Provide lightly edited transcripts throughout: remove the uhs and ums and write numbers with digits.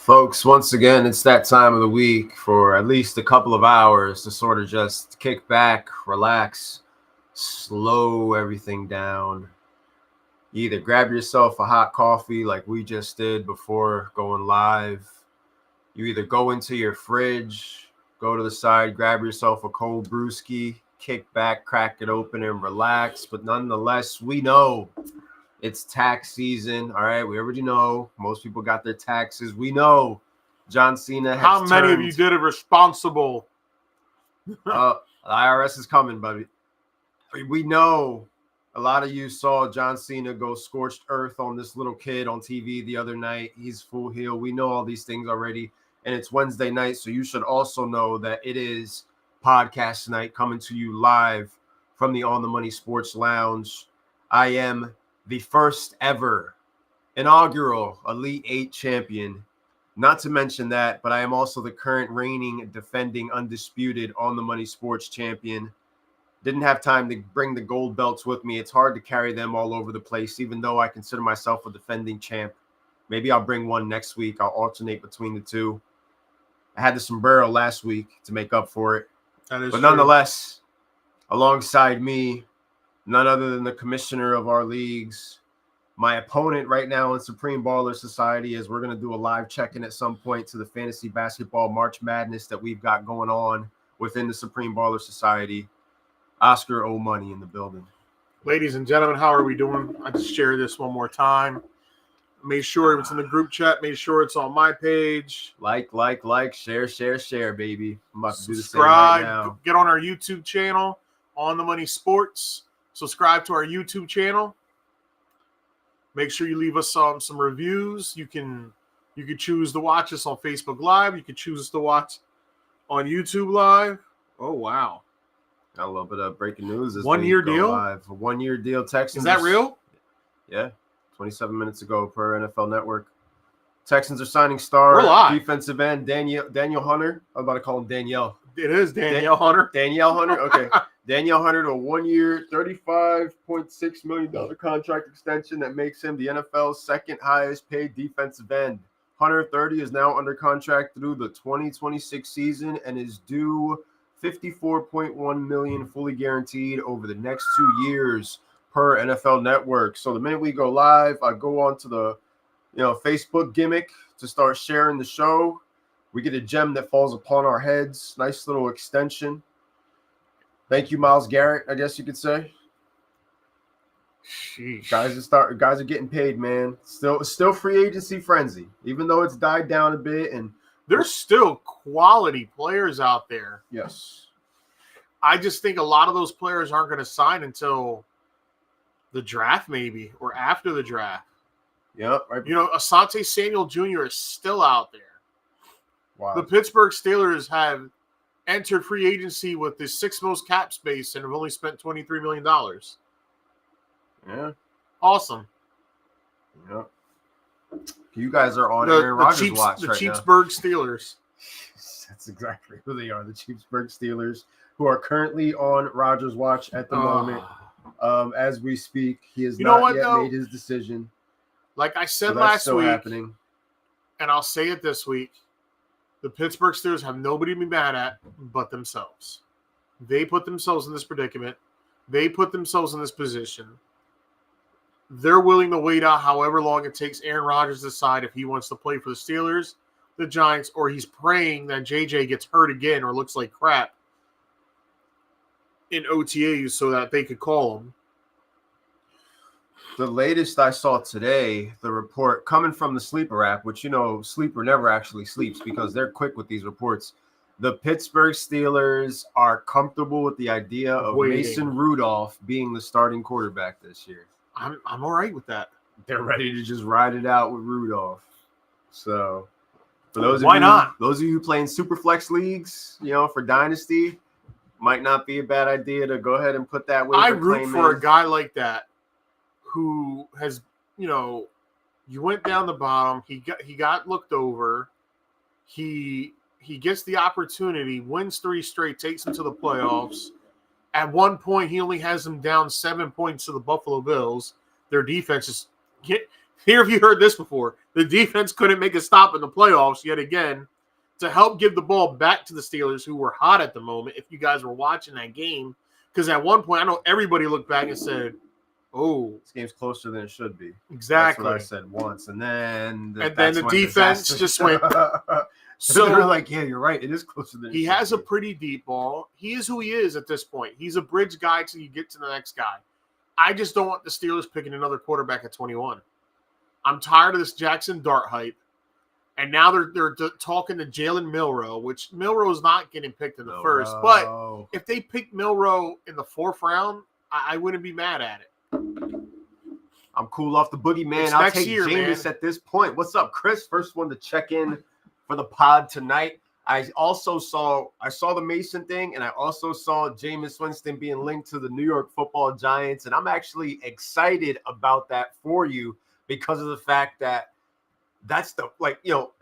Folks, once again, it's that time of the week for at least a couple of hours to sort of just kick back, relax, slow everything down. Either grab yourself a hot coffee like we just did before going live. You either go into your fridge, go to the side, grab yourself a cold brewski, kick back, crack it open, and relax. But nonetheless, we know it's tax season. All right, we already know most people got their taxes. We know John Cena has How many of you did it responsible? The IRS is coming, buddy. We know a lot of you saw John Cena go scorched earth on this little kid on TV the other night. He's full heel. We know all these things already, and it's Wednesday night, so you should also know that it is podcast night coming to you live from the On the Money Sports Lounge. I am the first ever inaugural Elite 8 champion. Not to mention that, but I am also the current reigning, defending, undisputed On the Money Sports champion. Didn't have time to bring the gold belts with me. It's hard to carry them all over the place, even though I consider myself a defending champ. Maybe I'll bring one next week. I'll alternate between the two. I had the sombrero last week to make up for it. But nonetheless, alongside me, none other than the commissioner of our leagues, my opponent right now in Supreme Baller Society, as we're going to do a live check-in at some point to the fantasy basketball March Madness that we've got going on within the Supreme Baller Society. Oscar O-Money in the building. Ladies and gentlemen, how are we doing? I just share this one more time. Make sure it's in the group chat. Make sure it's on my page. Like, share, baby. I'm about to do the same Subscribe. right now. Get on our YouTube channel, On the Money Sports. Subscribe to our YouTube channel. Make sure you leave us some reviews. You can choose to watch us on Facebook Live. You can choose to watch on YouTube Live. Oh, wow. Got a little bit of breaking news. This 1 year deal? Live. A 1 year deal. Texans. Is that real? Yeah. 27 minutes ago per NFL Network. Texans are signing star defensive end Danielle Hunter. I'm about to call him Danielle. It is Danielle Hunter. Danielle Hunter. Okay. Danielle Hunter to a 1 year, $35.6 million contract extension that makes him the NFL's second highest paid defensive end. Hunter, 30, is now under contract through the 2026 season and is due $54.1 million fully guaranteed over the next 2 years per NFL Network. So the minute we go live, I go on to the Facebook gimmick to start sharing the show. We get a gem that falls upon our heads. Nice little extension. Thank you, Myles Garrett, I guess you could say. Sheesh. Guys are getting paid, man. Still free agency frenzy, even though it's died down a bit. And there's still quality players out there. Yes. I just think a lot of those players aren't going to sign until the draft, maybe, or after the draft. Yep. Right. Asante Samuel Jr. is still out there. Wow. The Pittsburgh Steelers have entered free agency with the sixth most cap space and have only spent $23 million. Yeah. Awesome. Yep. You guys are on Aaron Rodgers watch the right Cheapsburg Steelers. That's exactly who they are, the Cheapsburg Steelers, who are currently on Rodgers watch at the moment. As we speak, he has not yet made his decision. Like I said last week, happening. And I'll say it this week, the Pittsburgh Steelers have nobody to be mad at but themselves. They put themselves in this predicament. They put themselves in this position. They're willing to wait out however long it takes Aaron Rodgers to decide if he wants to play for the Steelers, the Giants, or he's praying that JJ gets hurt again or looks like crap in OTAs so that they could call him. The latest I saw today, the report coming from the Sleeper app, which, Sleeper never actually sleeps because they're quick with these reports. The Pittsburgh Steelers are comfortable with the idea of Mason Rudolph being the starting quarterback this year. I'm all right with that. They're ready to just ride it out with Rudolph. So, for those of you playing Superflex leagues, for Dynasty, might not be a bad idea to go ahead and put that waiver claim in. I root for a guy like that who has, you went down the bottom. He got looked over. He gets the opportunity, wins 3 straight, takes him to the playoffs. At one point, he only has them down 7 points to the Buffalo Bills. Their defense is – here, have you heard this before? The defense couldn't make a stop in the playoffs yet again to help give the ball back to the Steelers, who were hot at the moment, if you guys were watching that game. Because at one point, I know everybody looked back and said, oh. This game's closer than it should be. Exactly. That's what I said once. And then the defense just went. So they're like, yeah, you're right. It is closer than he has a pretty deep ball. He is who he is at this point. He's a bridge guy till you get to the next guy. I just don't want the Steelers picking another quarterback at 21. I'm tired of this Jackson Dart hype. And now they're talking to Jalen Milroe, which Milroe's not getting picked in the first. But if they pick Milroe in the 4th round, I wouldn't be mad at it. I'm cool off the boogeyman. I'll take Jameis at this point. What's up, Chris? First one to check in for the pod tonight. I saw the Mason thing, and I also saw Jameis Winston being linked to the New York Football Giants, and I'm actually excited about that for you because of the fact that that's the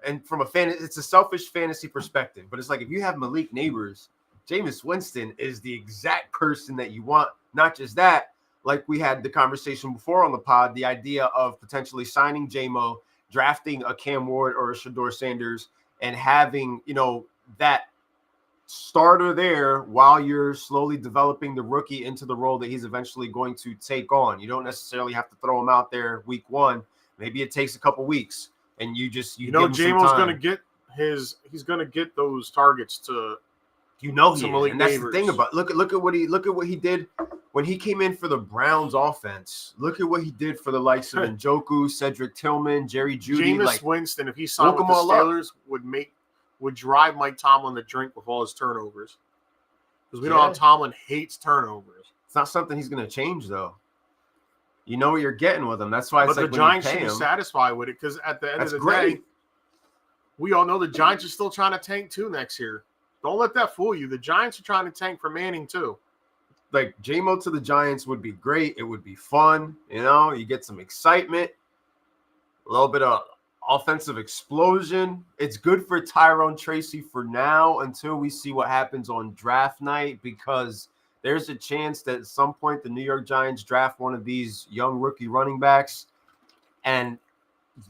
and from it's a selfish fantasy perspective, but it's like if you have Malik Neighbors, Jameis Winston is the exact person that you want. Not just that, like we had the conversation before on the pod, the idea of potentially signing J-Mo, drafting a Cam Ward or a Shador Sanders, and having, that starter there while you're slowly developing the rookie into the role that he's eventually going to take on. You don't necessarily have to throw him out there week 1. Maybe it takes a couple weeks, and J-Mo's going to get he's going to get those targets to Malik and that's Neighbors. The thing about look at what he did when he came in for the Browns offense. Look at what he did for the likes of Njoku, Cedric Tillman, Jerry Jeudy. Jameis Winston, if he signed with the Steelers, would drive Mike Tomlin to drink with all his turnovers. Because we know how Tomlin hates turnovers. It's not something he's going to change, though. You know what you're getting with him. That's why it's the Giants should be satisfied with it, because at the end of the day, we all know the Giants are still trying to tank too next year. Don't let that fool you. The Giants are trying to tank for Manning too. Like J-Mo to the Giants would be great. It would be fun. You get some excitement, a little bit of offensive explosion. It's good for Tyrone Tracy for now until we see what happens on draft night, because there's a chance that at some point the New York Giants draft one of these young rookie running backs, and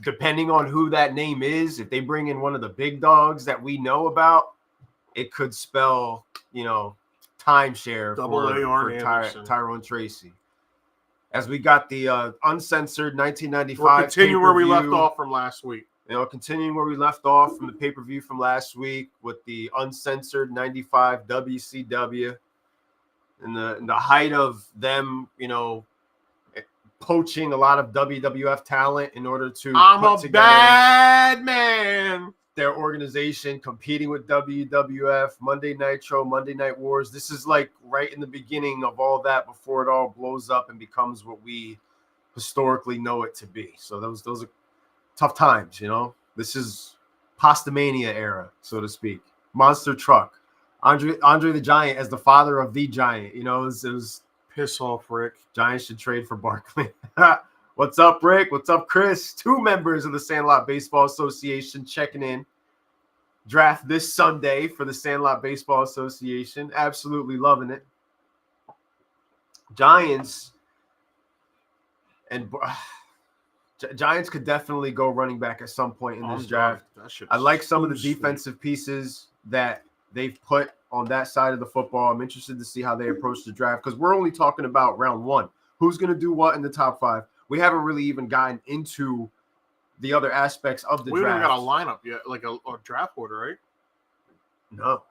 depending on who that name is, if they bring in one of the big dogs that we know about, it could spell, timeshare for Tyrone Tracy. As we got the uncensored 1995 we'll continue where we left off from last week. Continuing where we left off from the pay-per-view from last week with the uncensored 95 WCW and the height of them, poaching a lot of WWF talent in order to put together bad man. Their organization, competing with WWF, Monday Nitro, Monday Night Wars. This is like right in the beginning of all that before it all blows up and becomes what we historically know it to be. So those are tough times, This is Pastamania era, so to speak. Monster Truck. Andre the Giant as the father of the Giant. It was piss off, Rick. Giants should trade for Barkley. What's up, Rick? What's up, Chris? 2 members of the Sandlot Baseball Association checking in. Draft this Sunday for the Sandlot Baseball Association. Absolutely loving it. Giants could definitely go running back at some point in this draft. I like some of the defensive pieces that they've put on that side of the football. I'm interested to see how they approach the draft, because we're only talking about round 1. Who's going to do what in the top 5? We haven't really even gotten into the other aspects of the draft. We haven't got a lineup yet, like a draft order, right? No.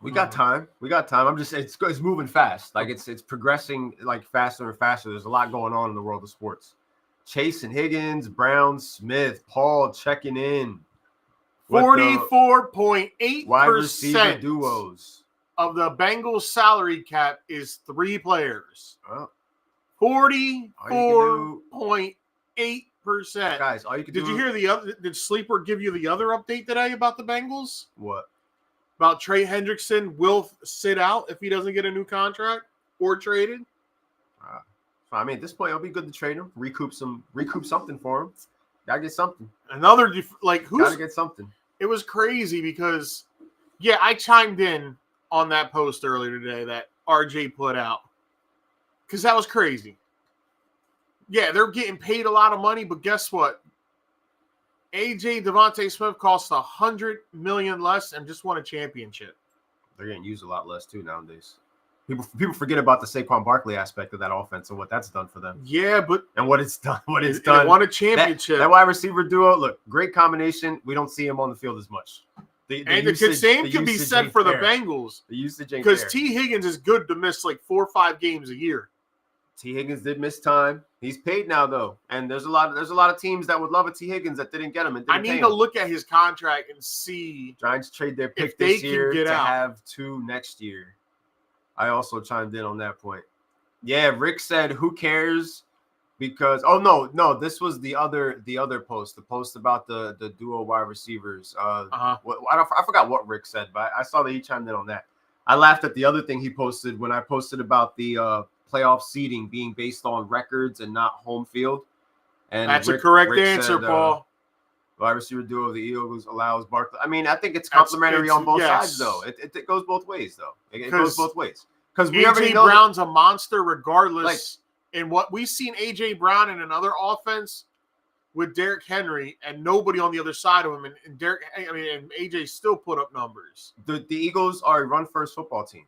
We got time. I'm just it's moving fast. Like it's progressing like faster and faster. There's a lot going on in the world of sports. Chase and Higgins, Brown, Smith, Paul checking in. 44.8% wide receiver duos of the Bengals salary cap is 3 players. Oh. 44.8%. Guys, all you can do. Did you hear the other? Did Sleeper give you the other update today about the Bengals? What? About Trey Hendrickson will sit out if he doesn't get a new contract or traded. I mean, at this point, it'll be good to trade him, recoup something for him. Gotta get something. Gotta get something. It was crazy because, I chimed in on that post earlier today that RJ put out. Because that was crazy. Yeah, they're getting paid a lot of money, but guess what? AJ Devontae Smith costs $100 million less and just won a championship. They're getting used a lot less too nowadays. People forget about the Saquon Barkley aspect of that offense and what that's done for them. Yeah, but and what it's done. They won a championship. That wide receiver duo, look, great combination. We don't see him on the field as much. The same can be said for the Bengals. The usage ain't because fair. T. Higgins is good to miss like 4 or 5 games a year. T. Higgins did miss time. He's paid now though, and there's a lot of teams that would love a T. Higgins that didn't get him. And I need to look at his contract and see. Giants trade their pick this year to have 2 next year. I also chimed in on that point. Yeah, Rick said, "Who cares?" Because this was the other post, the post about the duo wide receivers. I forgot what Rick said, but I saw that he chimed in on that. I laughed at the other thing he posted when I posted about the playoff seeding being based on records and not home field. And that's a correct answer, said, Paul. Wide receiver duo of the Eagles allows Barkley. I mean, I think it's complimentary on both sides, though. It goes both ways, though. It goes both ways. Because we already know Brown's a monster regardless. And what we've seen A.J. Brown in another offense with Derrick Henry and nobody on the other side of him. And A.J. still put up numbers. The Eagles are a run-first football team.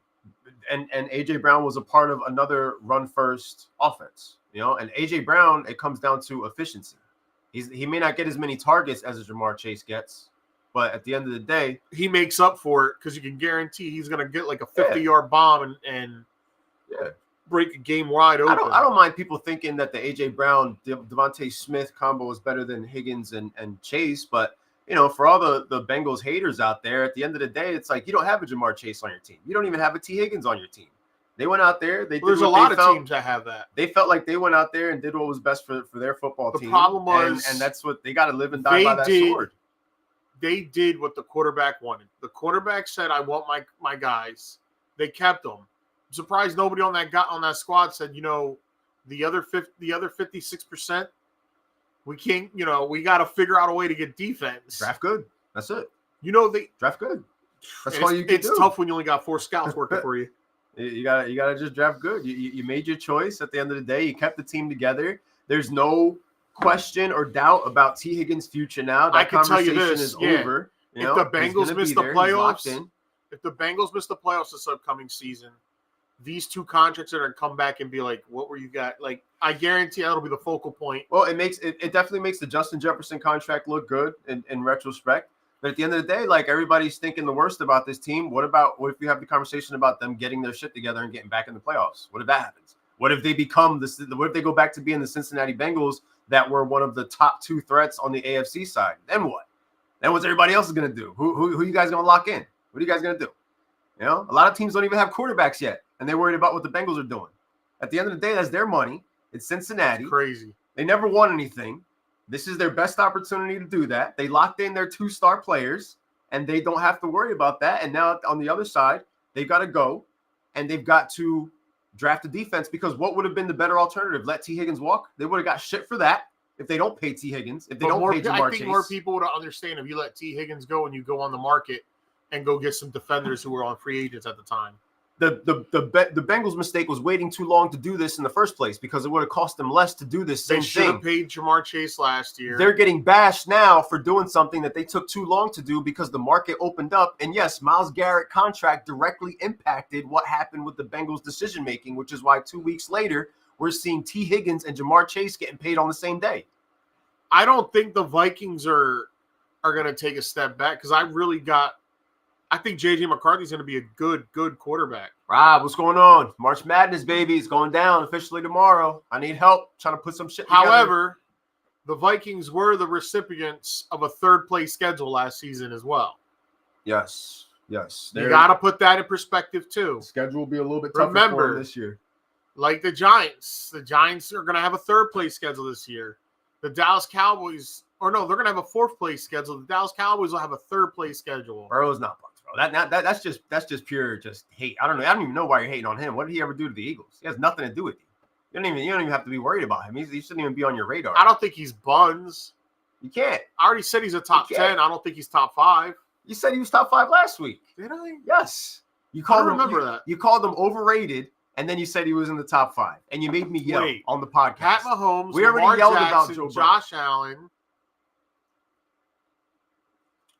And A.J. Brown was a part of another run-first offense. And A.J. Brown, it comes down to efficiency. He may not get as many targets as a Jamar Chase gets, but at the end of the day, he makes up for it because you can guarantee he's going to get like a 50-yard bomb and break a game wide open. I don't mind people thinking that the A.J. Brown, Devontae Smith combo is better than Higgins and Chase, but for all the Bengals haters out there, at the end of the day, it's like you don't have a Jamar Chase on your team. You don't even have a T. Higgins on your team. They went out there. There's a lot of teams that have that. They felt like they went out there and did what was best for their football team. The problem was, and that's what they got to live and die by that sword. They did what the quarterback wanted. The quarterback said, "I want my guys." They kept them. I'm surprised nobody on that squad said, the other 56%. We can't. We got to figure out a way to get defense. Draft good. That's it. They draft good. That's all you can do. It's tough when you only got 4 scouts working for you. You gotta just draft good. You made your choice at the end of the day. You kept the team together. There's no question or doubt about T. Higgins' future now. That conversation is over. If the Bengals miss the playoffs this upcoming season, these 2 contracts are going to come back and be like, what were you got? Like, I guarantee that'll be the focal point. Well, it definitely makes the Justin Jefferson contract look good in retrospect. But at the end of the day, like, everybody's thinking the worst about this team. What if you have the conversation about them getting their shit together and getting back in the playoffs? What if that happens? What if they become what if they go back to being the Cincinnati Bengals that were one of the top 2 threats on the AFC side? Then what? Then what's everybody else is going to do? Who you guys going to lock in? What are you guys going to do? A lot of teams don't even have quarterbacks yet, and they're worried about what the Bengals are doing. At the end of the day, that's their money. It's Cincinnati. Crazy. They never won anything. This is their best opportunity to do that. They locked in their 2 star players, and they don't have to worry about that. And now on the other side, they've got to go, and they've got to draft a defense, because what would have been the better alternative? Let T. Higgins walk? They would have got shit for that if they don't pay T. Higgins. If they don't pay Jamar Chase. I think more people would understand if you let T. Higgins go and you go on the market and go get some defenders who were on free agents at the time. The Bengals' mistake was waiting too long to do this in the first place, because it would have cost them less to do this same thing. They should have paid Jamar Chase last year. They're getting bashed now for doing something that they took too long to do because the market opened up. And yes, Myles Garrett contract directly impacted what happened with the Bengals' decision-making, which is why 2 weeks later, we're seeing T. Higgins and Jamar Chase getting paid on the same day. I don't think the Vikings are going to take a step back, because I think J.J. McCarthy's going to be a good quarterback. Rob, what's going on? March Madness, baby. It's going down officially tomorrow. I need help trying to put some shit together. However, the Vikings were the recipients of a 3rd-place schedule last season as well. Yes. You got to put that in perspective, too. The schedule will be a little bit tougher for them this year. Like the Giants. The Giants are going to have a 3rd-place schedule this year. The Dallas Cowboys, they're going to have a 4th-place schedule. The Dallas Cowboys will have a 3rd-place schedule. Burrow's not bugs, bro. That's just pure hate. I don't even know why you're hating on him. What did he ever do to the Eagles? He has nothing to do with you. You don't even have to be worried about him. He shouldn't even be on your radar. I don't think he's buns. You can't. I already said he's a top 10. I don't think he's top 5. You said he was top 5 last week. Did I? Yes. You called him. Remember that. You called him overrated. And then you said he was in the top 5, and you made me yell on the podcast. Pat Mahomes, we already Lamar yelled Jackson, about Joe Burrow. Josh Allen.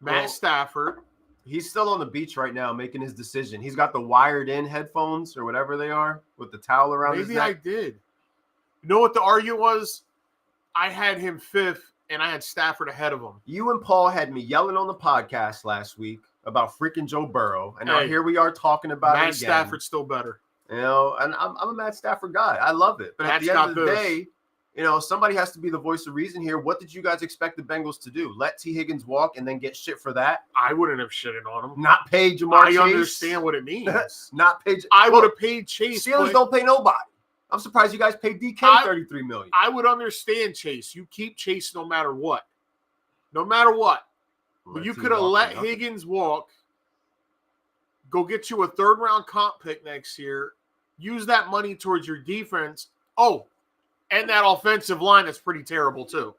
Matt Stafford. He's still on the beach right now making his decision. He's got the wired-in headphones or whatever they are with the towel around his neck. Maybe I did. You know what the argument was? I had him 5th, and I had Stafford ahead of him. You and Paul had me yelling on the podcast last week about freaking Joe Burrow, and now here we are talking about Matt it again. Stafford's still better. You know, and I'm a Matt Stafford guy. I love it. But at the end of the day, you know, somebody has to be the voice of reason here. What did you guys expect the Bengals to do? Let T. Higgins walk and then get shit for that? I wouldn't have shitted on him. Not pay Jamar Chase? I understand what it means. Not pay. I would have paid Chase. Steelers don't pay nobody. I'm surprised you guys paid DK $33 million. I would understand Chase. You keep Chase no matter what. No matter what. But you could have let Higgins walk, go get you a 3rd-round comp pick next year, use that money towards your defense. Oh, and that offensive line is pretty terrible too.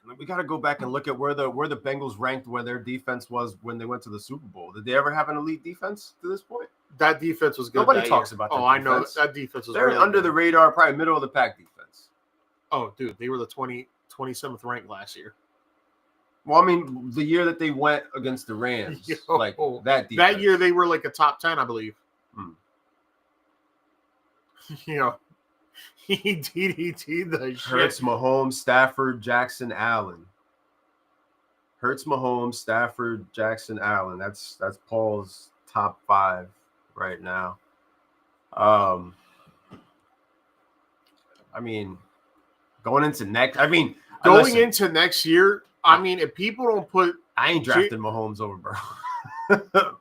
Man, we got to go back and look at where the Bengals ranked where their defense was when they went to the Super Bowl. Did they ever have an elite defense to this point? That defense was good. Nobody talks about that. Oh, I know. That defense was They're really under good. the radar, probably middle of the pack defense. Oh, dude, they were the 27th ranked last year. Well, I mean, the year that they went against the Rams, like that defense. That year they were like a top 10, I believe. You know, he DDT'd the shit. Hurts, Mahomes, Stafford, Jackson, Allen. Hurts, Mahomes, Stafford, Jackson, Allen. That's Paul's top 5 right now. I mean, going into next year, I mean, if people don't put, I ain't drafting Mahomes over Burrow.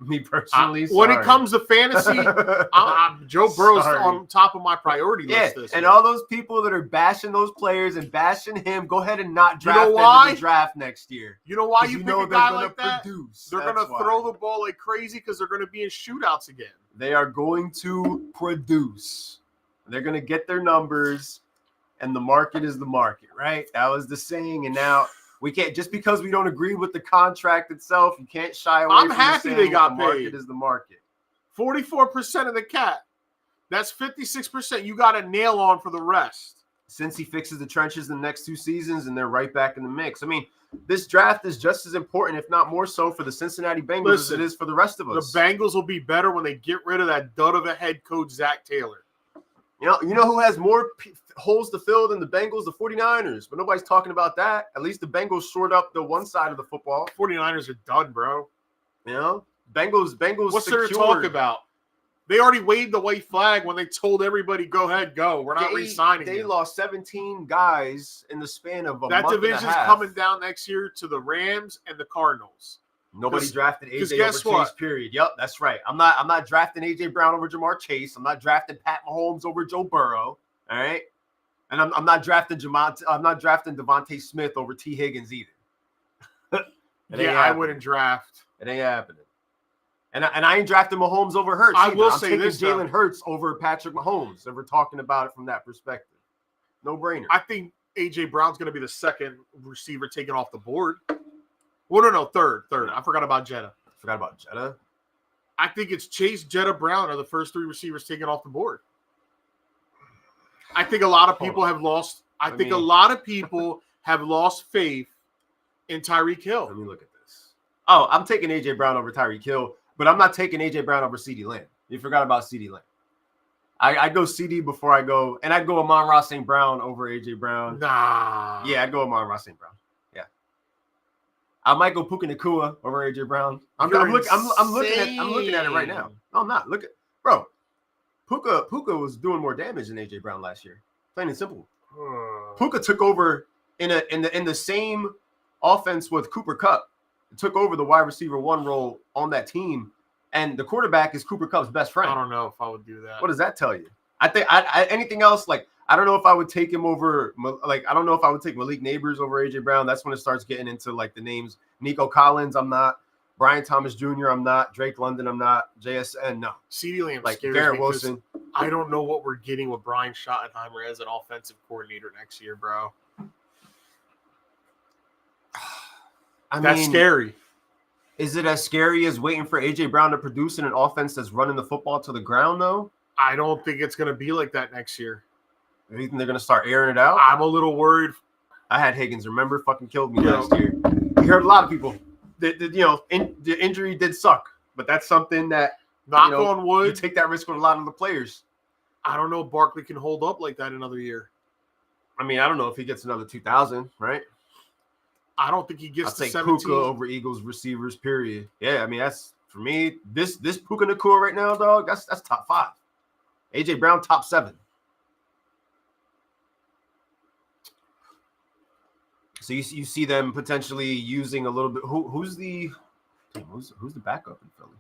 Me personally, when it comes to fantasy, Joe Burrow's on top of my priority list. And all those people that are bashing those players and bashing him, go ahead and not draft them in the draft next year. You know why you pick a guy like that? They're going to throw the ball like crazy because they're going to be in shootouts again. They are going to produce. They're going to get their numbers, and the market is the market, right? That was the saying, and now we can't, just because we don't agree with the contract itself, you can't shy away from happy they got the market is the market. 44% of the cap. That's 56%. You got a nail on for the rest. Since he fixes the trenches in the next 2 seasons, and they're right back in the mix. I mean, this draft is just as important, if not more so, for the Cincinnati Bengals as it is for the rest of us. The Bengals will be better when they get rid of that dud of a head coach, Zach Taylor. You know who has more holes to fill than the Bengals? The 49ers. But nobody's talking about that. At least the Bengals shored up the one side of the football. 49ers are done, bro. You know? Bengals What's there to talk about? They already waved the white flag when they told everybody, go ahead, go. We're not re-signing They lost 17 guys in the span of a month and a half. That division's coming down next year to the Rams and the Cardinals. Nobody drafted AJ over Chase, period. Yep, that's right. I'm not drafting AJ Brown over Jamar Chase. I'm not drafting Pat Mahomes over Joe Burrow. All right. And I'm not drafting Devontae Smith over T. Higgins either. I wouldn't draft. It ain't happening. And I ain't drafting Mahomes over Hurts. I will say this: Jalen Hurts over Patrick Mahomes. If we're talking about it from that perspective, no brainer. I think AJ Brown's going to be the second receiver taken off the board. Well, no, third. I forgot about Jetta. I think it's Chase, Jetta, Brown are the first 3 receivers taken off the board. I think a lot of people have lost. A lot of people have lost faith in Tyreek Hill. Let me look at this. Oh, I'm taking AJ Brown over Tyreek Hill, but I'm not taking AJ Brown over CeeDee Lamb. You forgot about CeeDee Lamb. I go CD before I go, and I'd go Amon-Ra St. Brown over AJ Brown. Nah. Yeah, I'd go Amon-Ra St. Brown. Yeah. I might go Puka Nacua over AJ Brown. I'm looking at it right now. No, I'm not. Look at bro. Puka was doing more damage than AJ Brown last year. Plain and simple. Puka took over in the same offense with Cooper Kupp. Took over the wide receiver 1 role on that team. And the quarterback is Cooper Kupp's best friend. I don't know if I would do that. What does that tell you? I think anything else, like, I don't know if I would take him over, like, I don't know if I would take Malik Neighbors over AJ Brown. That's when it starts getting into, like, the names. Nico Collins, I'm not. Brian Thomas Jr., I'm not. Drake London, I'm not. JSN, no. CeeDee Lamb like scares Garrett me Wilson. I don't know what we're getting with Brian Schottenheimer as an offensive coordinator next year, bro. That's scary. Is it as scary as waiting for AJ Brown to produce in an offense that's running the football to the ground, though? I don't think it's going to be like that next year. You think they're going to start airing it out? I'm a little worried. I had Higgins. Remember, fucking killed me last year. You heard a lot of people. the injury did suck, but that's something that Knock on wood. You take that risk with a lot of the players. I don't know if Barkley can hold up like that another year. I mean, I don't know if he gets another 2,000, right? I don't think he gets to 17. Puka over Eagles receivers, period. Yeah, I mean, that's for me. This Puka Nacua right now, dog. That's top 5. AJ Brown top 7. So you see them potentially using a little bit. Who's the backup in Philly?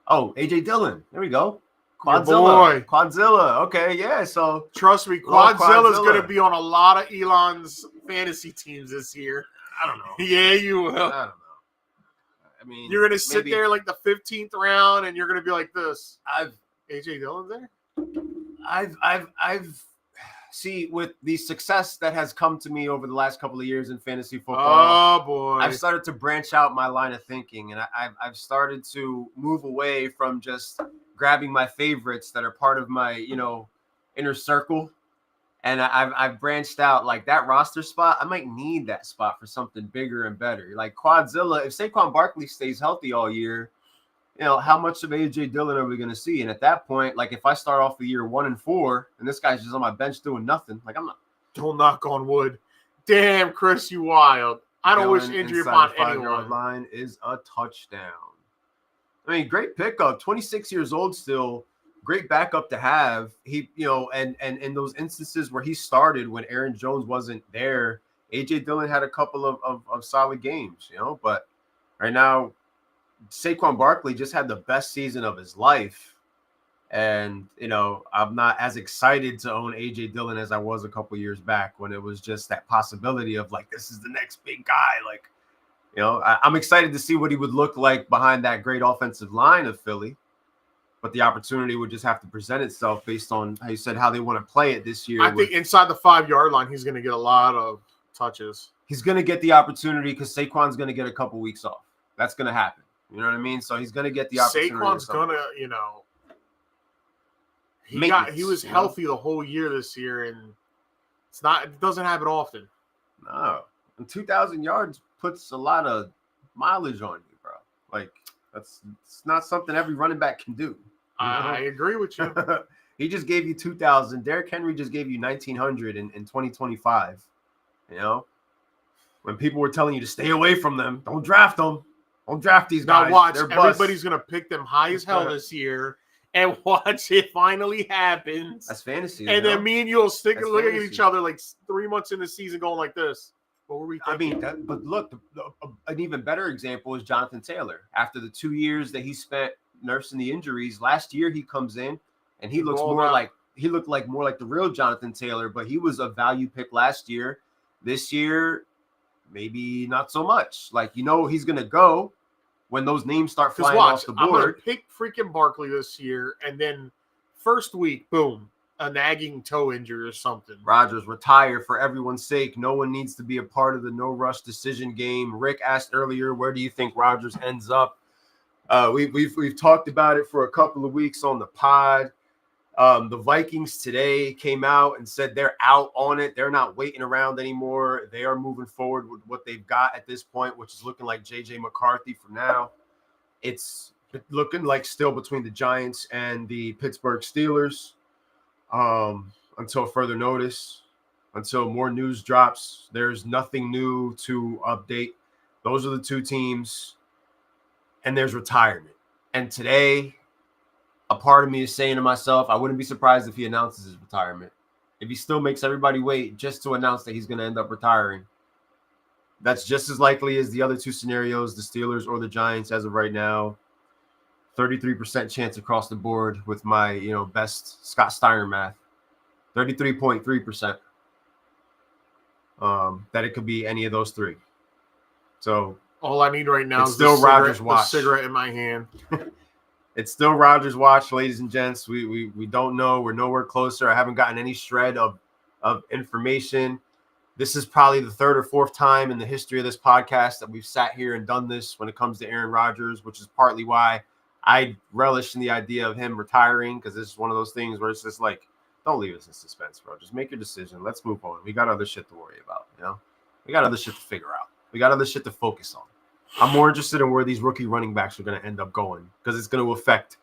Oh, AJ Dillon. There we go. Quadzilla. Okay, yeah. So trust me, Quadzilla's going to be on a lot of Elon's fantasy teams this year. I don't know. Yeah, you will. I don't know. I mean, you're going to sit there like the 15th round, and you're going to be like this. AJ Dillon's there. I've see, with the success that has come to me over the last couple of years in fantasy football. Oh boy! I've started to branch out my line of thinking, and I've started to move away from just grabbing my favorites that are part of my inner circle, and I've branched out. Like that roster spot, I might need that spot for something bigger and better. Like Quadzilla, if Saquon Barkley stays healthy all year, how much of AJ Dillon are we going to see? And at that point, like if I start off the year 1-4 and this guy's just on my bench doing nothing, like I'm not. Don't knock on wood. Damn, Chris, you wild. I don't wish injury upon anyone. Line is a touchdown. I mean, great pickup. 26 years old still. Great backup to have. He, and in those instances where he started when Aaron Jones wasn't there, AJ Dillon had a couple of solid games, but right now, Saquon Barkley just had the best season of his life. And, I'm not as excited to own AJ Dillon as I was a couple years back when it was just that possibility of like, this is the next big guy. Like, I'm excited to see what he would look like behind that great offensive line of Philly. But the opportunity would just have to present itself based on how you said how they want to play it this year. I think inside the 5-yard line, he's going to get a lot of touches. He's going to get the opportunity because Saquon's going to get a couple weeks off. That's going to happen. You know what I mean? So he's going to get the opportunity. Saquon's going to, he was healthy the whole year this year, and it doesn't happen often. No. And 2,000 yards puts a lot of mileage on you, bro. Like, it's not something every running back can do. I agree with you. He just gave you 2,000. Derrick Henry just gave you 1,900 in 2025. When people were telling you to stay away from them, don't draft them. Don't draft these guys. Now watch, everybody's going to pick them high as hell this year, and watch it finally happens. That's fantasy. And then me and you will look at each other like 3 months in the season going like this. What were we thinking? I mean, but look, an even better example is Jonathan Taylor. After the 2 years that he spent nursing the injuries, last year he comes in and he looked more like the real Jonathan Taylor, but he was a value pick last year. This year, maybe not so much. Like, he's going to go when those names start flying off the board. I'm going to pick freaking Barkley this year, and then first week, boom, a nagging toe injury or something. Rodgers, retire for everyone's sake. No one needs to be a part of the no-rush decision game. Rick asked earlier, where do you think Rodgers ends up? We've talked about it for a couple of weeks on the pod. The Vikings today came out and said they're out on it. They're not waiting around anymore. They are moving forward with what they've got at this point, which is looking like J.J. McCarthy for now. It's looking like still between the Giants and the Pittsburgh Steelers until further notice, until more news drops. There's nothing new to update. Those are the two teams, and there's retirement. And today, a part of me is saying to myself, I wouldn't be surprised if he announces his retirement. If he still makes everybody wait just to announce that he's going to end up retiring, that's just as likely as the other two scenarios, the Steelers or the Giants as of right now. 33% chance across the board with my, best Scott Steiner math. 33.3%. That it could be any of those three. So all I need right now is still Rodgers watch. A cigarette in my hand. It's still Rodgers watch, ladies and gents. We don't know. We're nowhere closer. I haven't gotten any shred of information. This is probably the third or fourth time in the history of this podcast that we've sat here and done this when it comes to Aaron Rodgers, which is partly why I relish in the idea of him retiring, because this is one of those things where it's just like, don't leave us in suspense, bro. Just make your decision. Let's move on. We got other shit to worry about, We got other shit to figure out. We got other shit to focus on. I'm more interested in where these rookie running backs are going to end up going because it's going to affect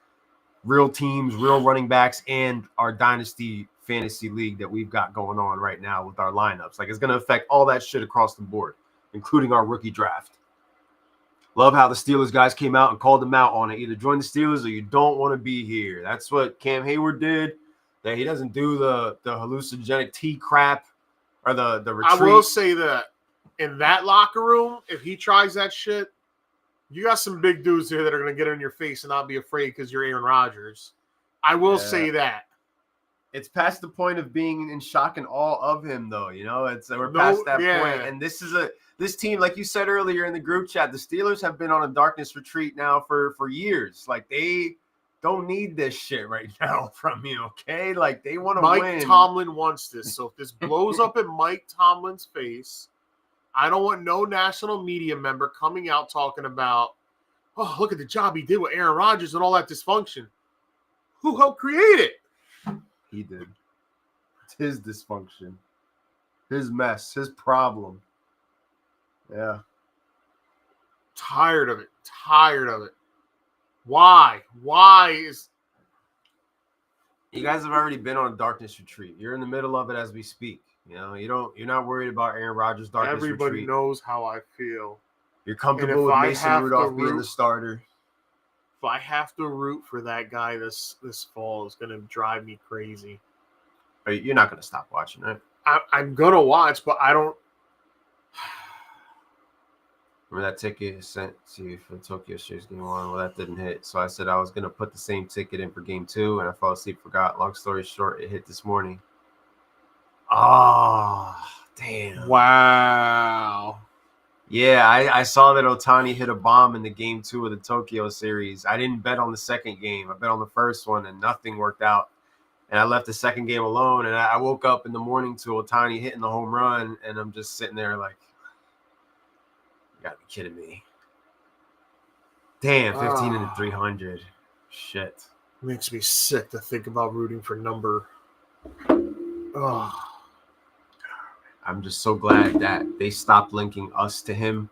real teams, real running backs, and our dynasty fantasy league that we've got going on right now with our lineups. Like, it's going to affect all that shit across the board, including our rookie draft. Love how the Steelers guys came out and called them out on it. Either join the Steelers or you don't want to be here. That's what Cam Hayward did. That he doesn't do the hallucinogenic tea crap or the retreat. I will say that in that locker room, if he tries that shit, you got some big dudes here that are going to get in your face and not be afraid because you're Aaron Rodgers. I will say that. It's past the point of being in shock and awe of him, though. You know, we're past that point. And this team, like you said earlier in the group chat, the Steelers have been on a darkness retreat now for years. Like, they don't need this shit right now from you, okay? Like, they want to win. Mike Tomlin wants this. So if this blows up in Mike Tomlin's face, I don't want no national media member coming out talking about, oh, look at the job he did with Aaron Rodgers and all that dysfunction. Who helped create it? He did. It's his dysfunction, his mess, his problem. Yeah. Tired of it. Why? You guys have already been on a darkness retreat. You're in the middle of it as we speak. You know, you're not worried about Aaron Rodgers' darkness retreat. Everybody knows how I feel. You're comfortable with Mason Rudolph being the starter. If I have to root for that guy this fall, it's going to drive me crazy. You're not going to stop watching, right? I'm going to watch, but I don't. Remember that ticket sent to you for Tokyo Series Game 1? Well, that didn't hit. So I said I was going to put the same ticket in for Game 2, and I fell asleep, forgot. Long story short, it hit this morning. Oh, damn. Wow. Yeah, I saw that Ohtani hit a bomb in the Game 2 of the Tokyo Series. I didn't bet on the second game. I bet on the first one, and nothing worked out. And I left the second game alone, and I woke up in the morning to Ohtani hitting the home run, and I'm just sitting there like, you gotta be kidding me. Damn, 15 into 300. Shit. Makes me sick to think about rooting for number. Oh. I'm just so glad that they stopped linking us to him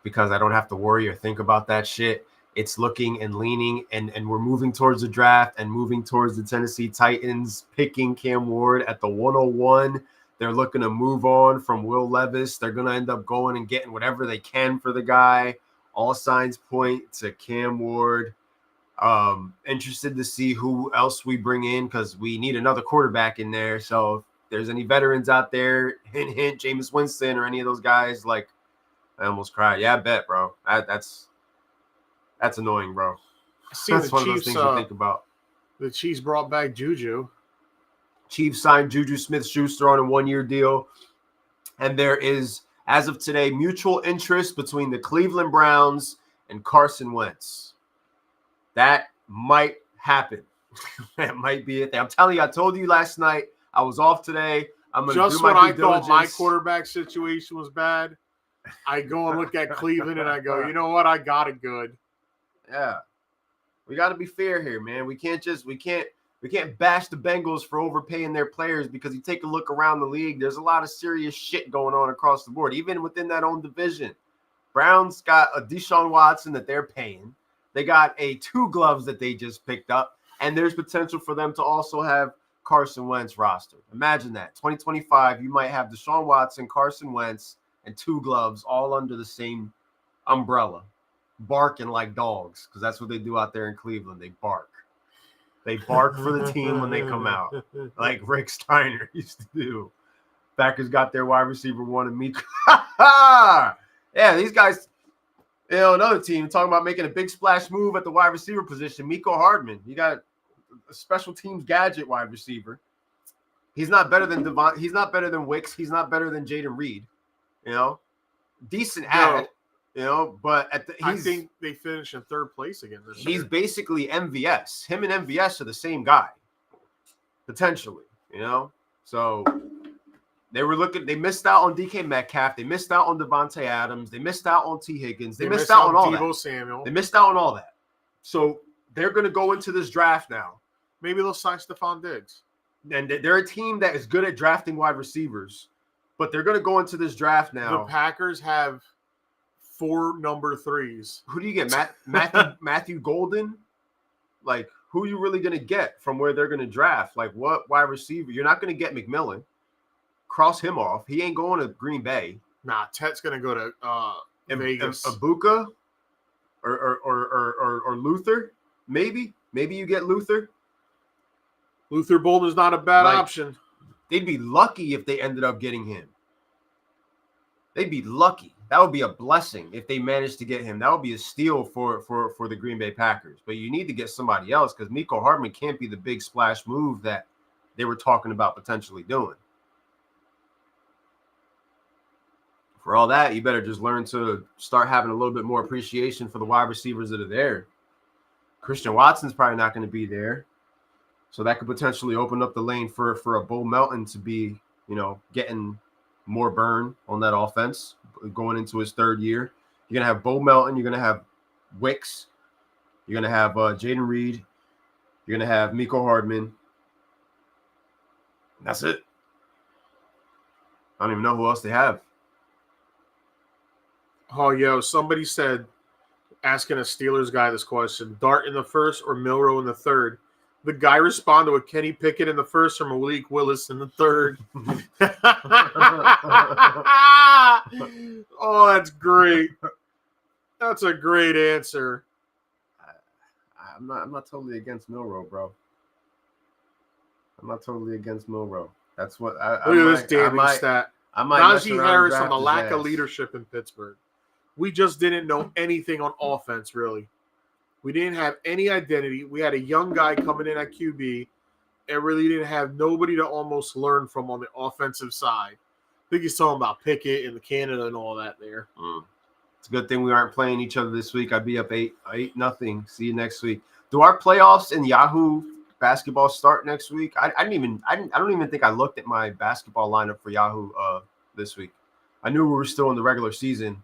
because I don't have to worry or think about that shit. It's looking and leaning, and we're moving towards the draft and moving towards the Tennessee Titans picking Cam Ward at the 101. They're looking to move on from Will Levis. They're going to end up going and getting whatever they can for the guy. All signs point to Cam Ward. Interested to see who else we bring in because we need another quarterback in there. So if there's any veterans out there, hint, Jameis Winston or any of those guys, like, I almost cried. Yeah, I bet, bro. That's annoying, bro. That's one of those things you think about. The Chiefs brought back Juju. Chiefs signed Juju Smith-Schuster on a one-year deal. And there is, as of today, mutual interest between the Cleveland Browns and Carson Wentz. That might happen. That might be it. I'm telling you, I told you last night, I was off today. I'm going to do my due diligence. Just when I thought my quarterback situation was bad, I go and look at Cleveland and I go, you know what? I got it good. Yeah. We got to be fair here, man. We can't bash the Bengals for overpaying their players because you take a look around the league, there's a lot of serious shit going on across the board, even within that own division. Browns got a Deshaun Watson that they're paying. They got 2 gloves that they just picked up, and there's potential for them to also have Carson Wentz roster. Imagine that. 2025, you might have Deshaun Watson, Carson Wentz, and 2 gloves all under the same umbrella, barking like dogs, because that's what they do out there in Cleveland. They bark. They bark for the team when they come out, like Rick Steiner used to do. Packers got their wide receiver 1 and Miko. Yeah, these guys, another team talking about making a big splash move at the wide receiver position. Miko Hardman. You got a special teams gadget wide receiver. He's not better than Devon. He's not better than Wicks. He's not better than Jaden Reed. Decent ad. But I think they finished in 3rd place again this year. He's basically MVS. Him and MVS are the same guy, potentially. So they missed out on DK Metcalf. They missed out on Devontae Adams. They missed out on T. Higgins. They missed out on all Deebo that. Samuel. They missed out on all that. So they're going to go into this draft now. Maybe they'll sign Stephon Diggs. And they're a team that is good at drafting wide receivers, but they're going to go into this draft now. The Packers have 4 number 3s. Who do you get? Matthew Golden? Like, who are you really going to get from where they're going to draft? Like, what wide receiver? You're not going to get McMillan. Cross him off. He ain't going to Green Bay. Nah, Tet's going to go to Vegas. Ibuka or Luther? Maybe you get Luther. Luther Bolden's not a bad option. They'd be lucky if they ended up getting him. They'd be lucky. That would be a blessing if they managed to get him. That would be a steal for the Green Bay Packers. But you need to get somebody else because Mecole Hardman can't be the big splash move that they were talking about potentially doing. For all that, you better just learn to start having a little bit more appreciation for the wide receivers that are there. Christian Watson's probably not going to be there. So that could potentially open up the lane for a Bo Melton to be, getting more burn on that offense going into his 3rd year. You're going to have Bo Melton. You're going to have Wicks. You're going to have Jaden Reed. You're going to have Mecole Hardman. That's it. I don't even know who else they have. Oh, yo, somebody said, asking a Steelers guy this question, Dart in the 1st or Milroe in the 3rd? The guy responded with Kenny Pickett in the 1st or Malik Willis in the 3rd. Oh, that's great. That's a great answer. I'm not totally against Milroe, bro. I'm not totally against Milroe. That's what I look at this damning stat. Najee Harris on the lack of leadership in Pittsburgh. We just didn't know anything on offense, really. We didn't have any identity. We had a young guy coming in at QB and really didn't have nobody to almost learn from on the offensive side. I think he's talking about Pickett and Canada and all that there. It's a good thing we aren't playing each other this week. I'd be up 8-0. See you next week. Do our playoffs in Yahoo basketball start next week? I don't even think I looked at my basketball lineup for Yahoo this week. I knew we were still in the regular season.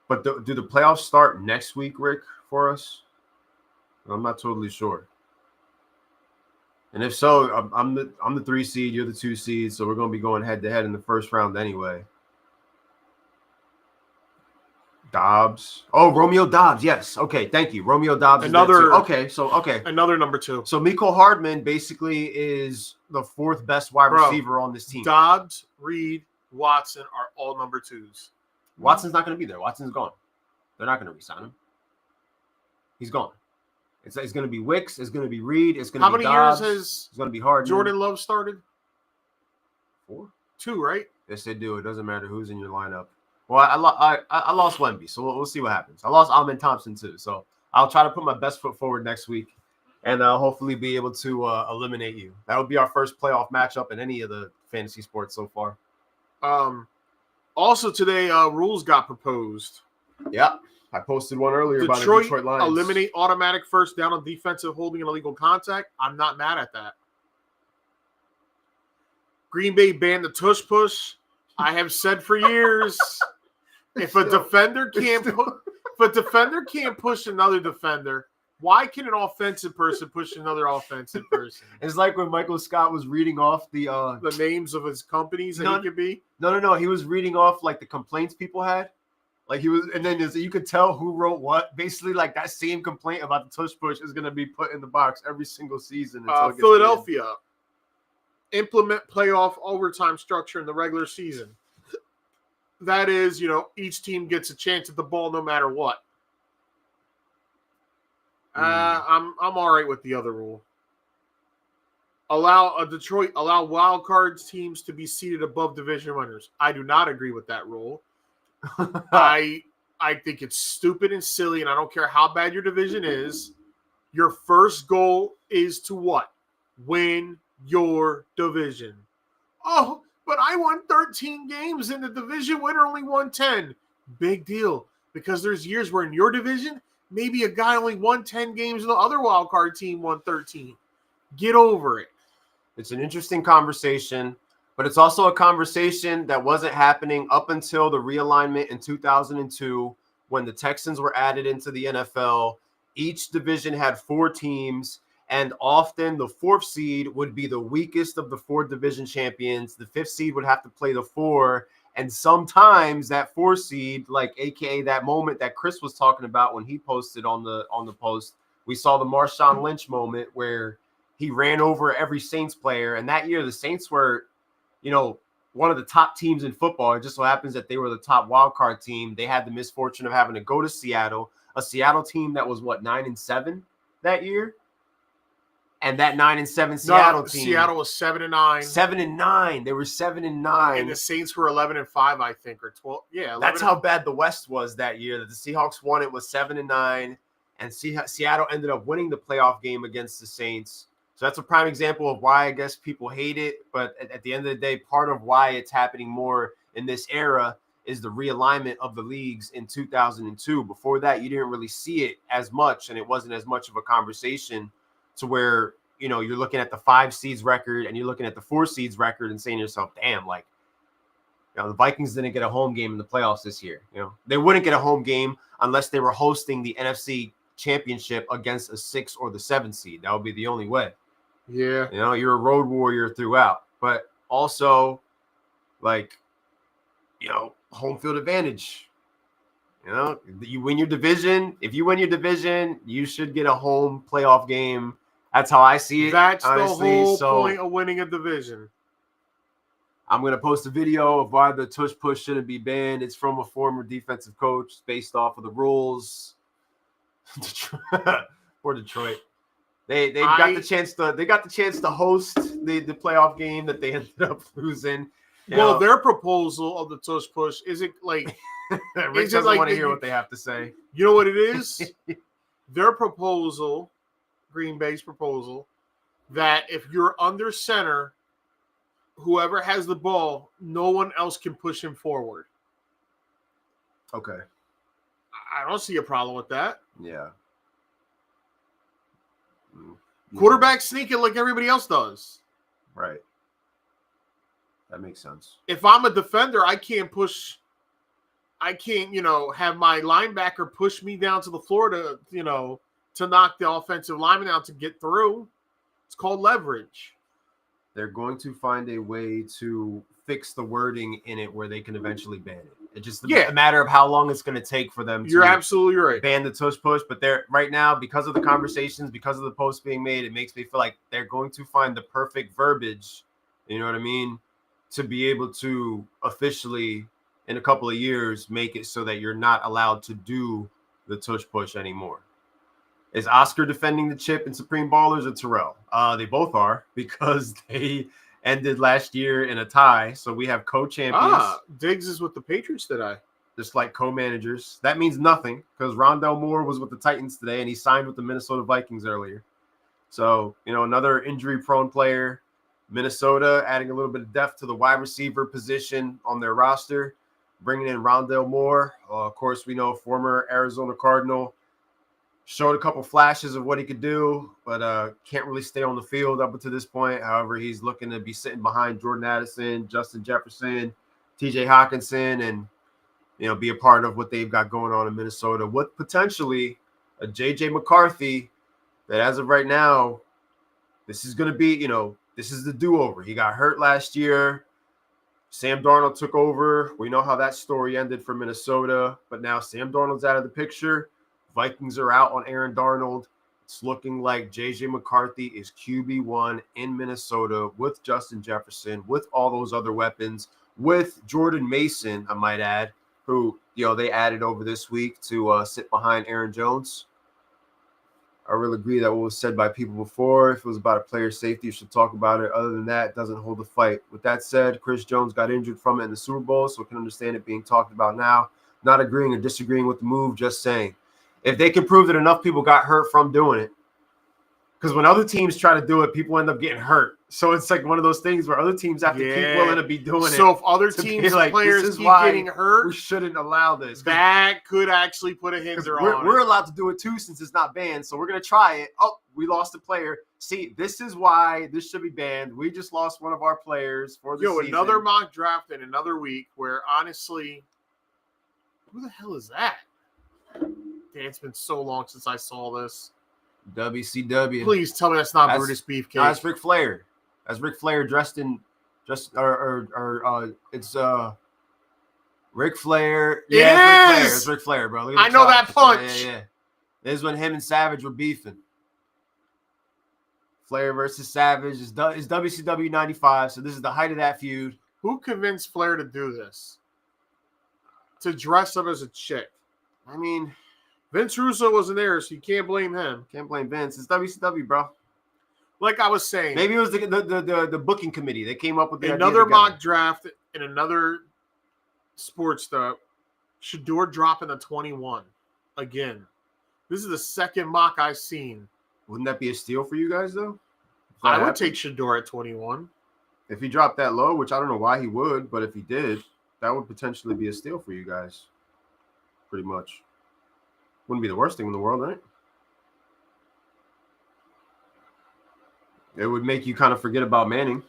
But do the playoffs start next week, Rick, for us? I'm not totally sure. And if so, I'm the 3 seed, you're the 2 seed, so we're going to be going head to head in the first round anyway. Dobbs. Oh, Romeo Dobbs. Yes. Okay. Thank you. Romeo Dobbs. Another. Okay. Another number 2. So Mecole Hardman basically is the 4th best wide receiver on this team. Dobbs, Reed, Watson are all number 2s. Watson's not going to be there. Watson's gone. They're not going to re-sign him. He's gone. It's going to be Wicks. It's going to be Reed. It's going to be Dobbs. How many years has it's going to be Hardman. Jordan Love started? 4. 2, right? Yes, they do. It doesn't matter who's in your lineup. Well, I lost Wemby, so we'll see what happens. I lost Alman Thompson too, so I'll try to put my best foot forward next week, and hopefully be able to eliminate you. That would be our first playoff matchup in any of the fantasy sports so far. Also today, rules got proposed. Yeah, I posted one earlier about the Detroit Lions. Eliminate automatic first down on defensive holding and illegal contact. I'm not mad at that. Green Bay banned the tush push. I have said for years, if a defender can't push another defender, why can an offensive person push another offensive person? It's like when Michael Scott was reading off the names of his companies that he could be. No. He was reading off like the complaints people had. Like he was, and then you could tell who wrote what. Basically, like that same complaint about the tush push is going to be put in the box every single season. Philadelphia, implement playoff overtime structure in the regular season. That is, each team gets a chance at the ball no matter what. I'm all right with the other rule. Allow wild cards teams to be seated above division winners. I do not agree with that rule. I think it's stupid and silly, and I don't care how bad your division is. Your first goal is to what? Win your division. Oh, but I won 13 games and the division winner only won 10. Big deal. Because there's years where in your division, maybe a guy only won 10 games and the other wild card team won 13. Get over it. It's an interesting conversation, but it's also a conversation that wasn't happening up until the realignment in 2002 when the Texans were added into the NFL. Each division had 4 teams, and often the 4th seed would be the weakest of the 4 division champions. The 5th seed would have to play the 4, And sometimes that 4 seed, like AKA that moment that Chris was talking about when he posted on the post, we saw the Marshawn Lynch moment where he ran over every Saints player. And that year the Saints were, one of the top teams in football. It just so happens that they were the top wild card team. They had the misfortune of having to go to Seattle, a Seattle team that was 9-7 that year. And that 9-7 Seattle team. Seattle was 7-9. 7-9. They were 7-9. And the Saints were 11-5, I think, or 12. Yeah, 11. That's how bad the West was that year. That the Seahawks won it was 7-9, and Seattle ended up winning the playoff game against the Saints. So that's a prime example of why I guess people hate it. But at the end of the day, part of why it's happening more in this era is the realignment of the leagues in 2002. Before that, you didn't really see it as much, and it wasn't as much of a conversation to where, you're looking at the 5 seeds record and you're looking at the 4 seeds record and saying to yourself, damn, the Vikings didn't get a home game in the playoffs this year. They wouldn't get a home game unless they were hosting the NFC Championship against a 6 or the 7 seed. That would be the only way. Yeah. You're a road warrior throughout, but also home field advantage. You win your division. If you win your division, you should get a home playoff game. That's how I see it. That's honestly. The whole point of winning a division. I'm going to post a video of why the tush push shouldn't be banned. It's from a former defensive coach based off of the rules. For Detroit. They got the chance to host the playoff game that they ended up losing. Their proposal of the tush push isn't like Rick doesn't want to hear what they have to say. You know what it is? Their proposal, Green Bay's proposal, that if you're under center, whoever has the ball, no one else can push him forward. Okay. I don't see a problem with that. Yeah. Quarterback sneaking like everybody else does. Right. That makes sense. If I'm a defender, I can't, have my linebacker push me down to the floor to knock the offensive lineman out to get through. It's called leverage. They're going to find a way to fix the wording in it where they can eventually ban it. It's just a matter of how long it's going to take for them You're absolutely right. ban the tush push. But they're right now, because of the conversations, because of the posts being made, it makes me feel like they're going to find the perfect verbiage, you know what I mean, to be able to officially, in a couple of years, make it so that you're not allowed to do the tush push anymore. Is Oscar defending the chip in Supreme Ballers or Terrell? They both are, because they ended last year in a tie. So we have co-champions. Diggs is with the Patriots today. Just like co-managers. That means nothing because Rondell Moore was with the Titans today and he signed with the Minnesota Vikings earlier. So, another injury-prone player. Minnesota adding a little bit of depth to the wide receiver position on their roster, bringing in Rondell Moore. Of course, we know former Arizona Cardinal. Showed a couple flashes of what he could do, but can't really stay on the field up until this point. However, he's looking to be sitting behind Jordan Addison, Justin Jefferson, TJ Hawkinson, and be a part of what they've got going on in Minnesota with potentially a JJ McCarthy that as of right now, this is going to be, this is the do-over. He got hurt last year. Sam Darnold took over. We know how that story ended for Minnesota, but now Sam Darnold's out of the picture. Vikings are out on Aaron Darnold. It's looking like J.J. McCarthy is QB1 in Minnesota with Justin Jefferson, with all those other weapons, with Jordan Mason, I might add, who, they added over this week to sit behind Aaron Jones. I really agree that what was said by people before, if it was about a player's safety, you should talk about it. Other than that, it doesn't hold the fight. With that said, Chris Jones got injured from it in the Super Bowl, so we can understand it being talked about now. Not agreeing or disagreeing with the move, just saying. If they can prove that enough people got hurt from doing it, because when other teams try to do it, people end up getting hurt. So it's like one of those things where other teams have to keep willing to be doing it. So if other teams' players keep getting hurt, we shouldn't allow this. That could actually put a hinder on. We're allowed to do it too since it's not banned. So we're going to try it. Oh, we lost a player. See, this is why this should be banned. We just lost one of our players for the season. Another mock draft in another week where honestly, who the hell is that? It's been so long since I saw this. WCW. Please tell me that's not Brutus Beefcake. That's Ric Flair. That's Ric Flair dressed in it's Ric Flair. It Yeah, it's Ric Flair. is! It's Ric Flair, bro. Look at I the know chops. that punch. Yeah. This is when him and Savage were beefing. Flair versus Savage is WCW 95, so this is the height of that feud. Who convinced Flair to do this? To dress up as a chick. I mean, Vince Russo wasn't there, so you can't blame him. can't blame Vince. It's WCW, bro. Like I was saying, Maybe it was the booking committee. They came up with the another idea mock draft in another sports stuff. Shador dropping a 21 again. This is the second mock I've seen. Wouldn't that be a steal for you guys, though? I would take Shador at 21. If he dropped that low, which I don't know why he would, but if he did, that would potentially be a steal for you guys. Pretty much. Wouldn't be the worst thing in the world, right? It would make you kind of forget about Manning.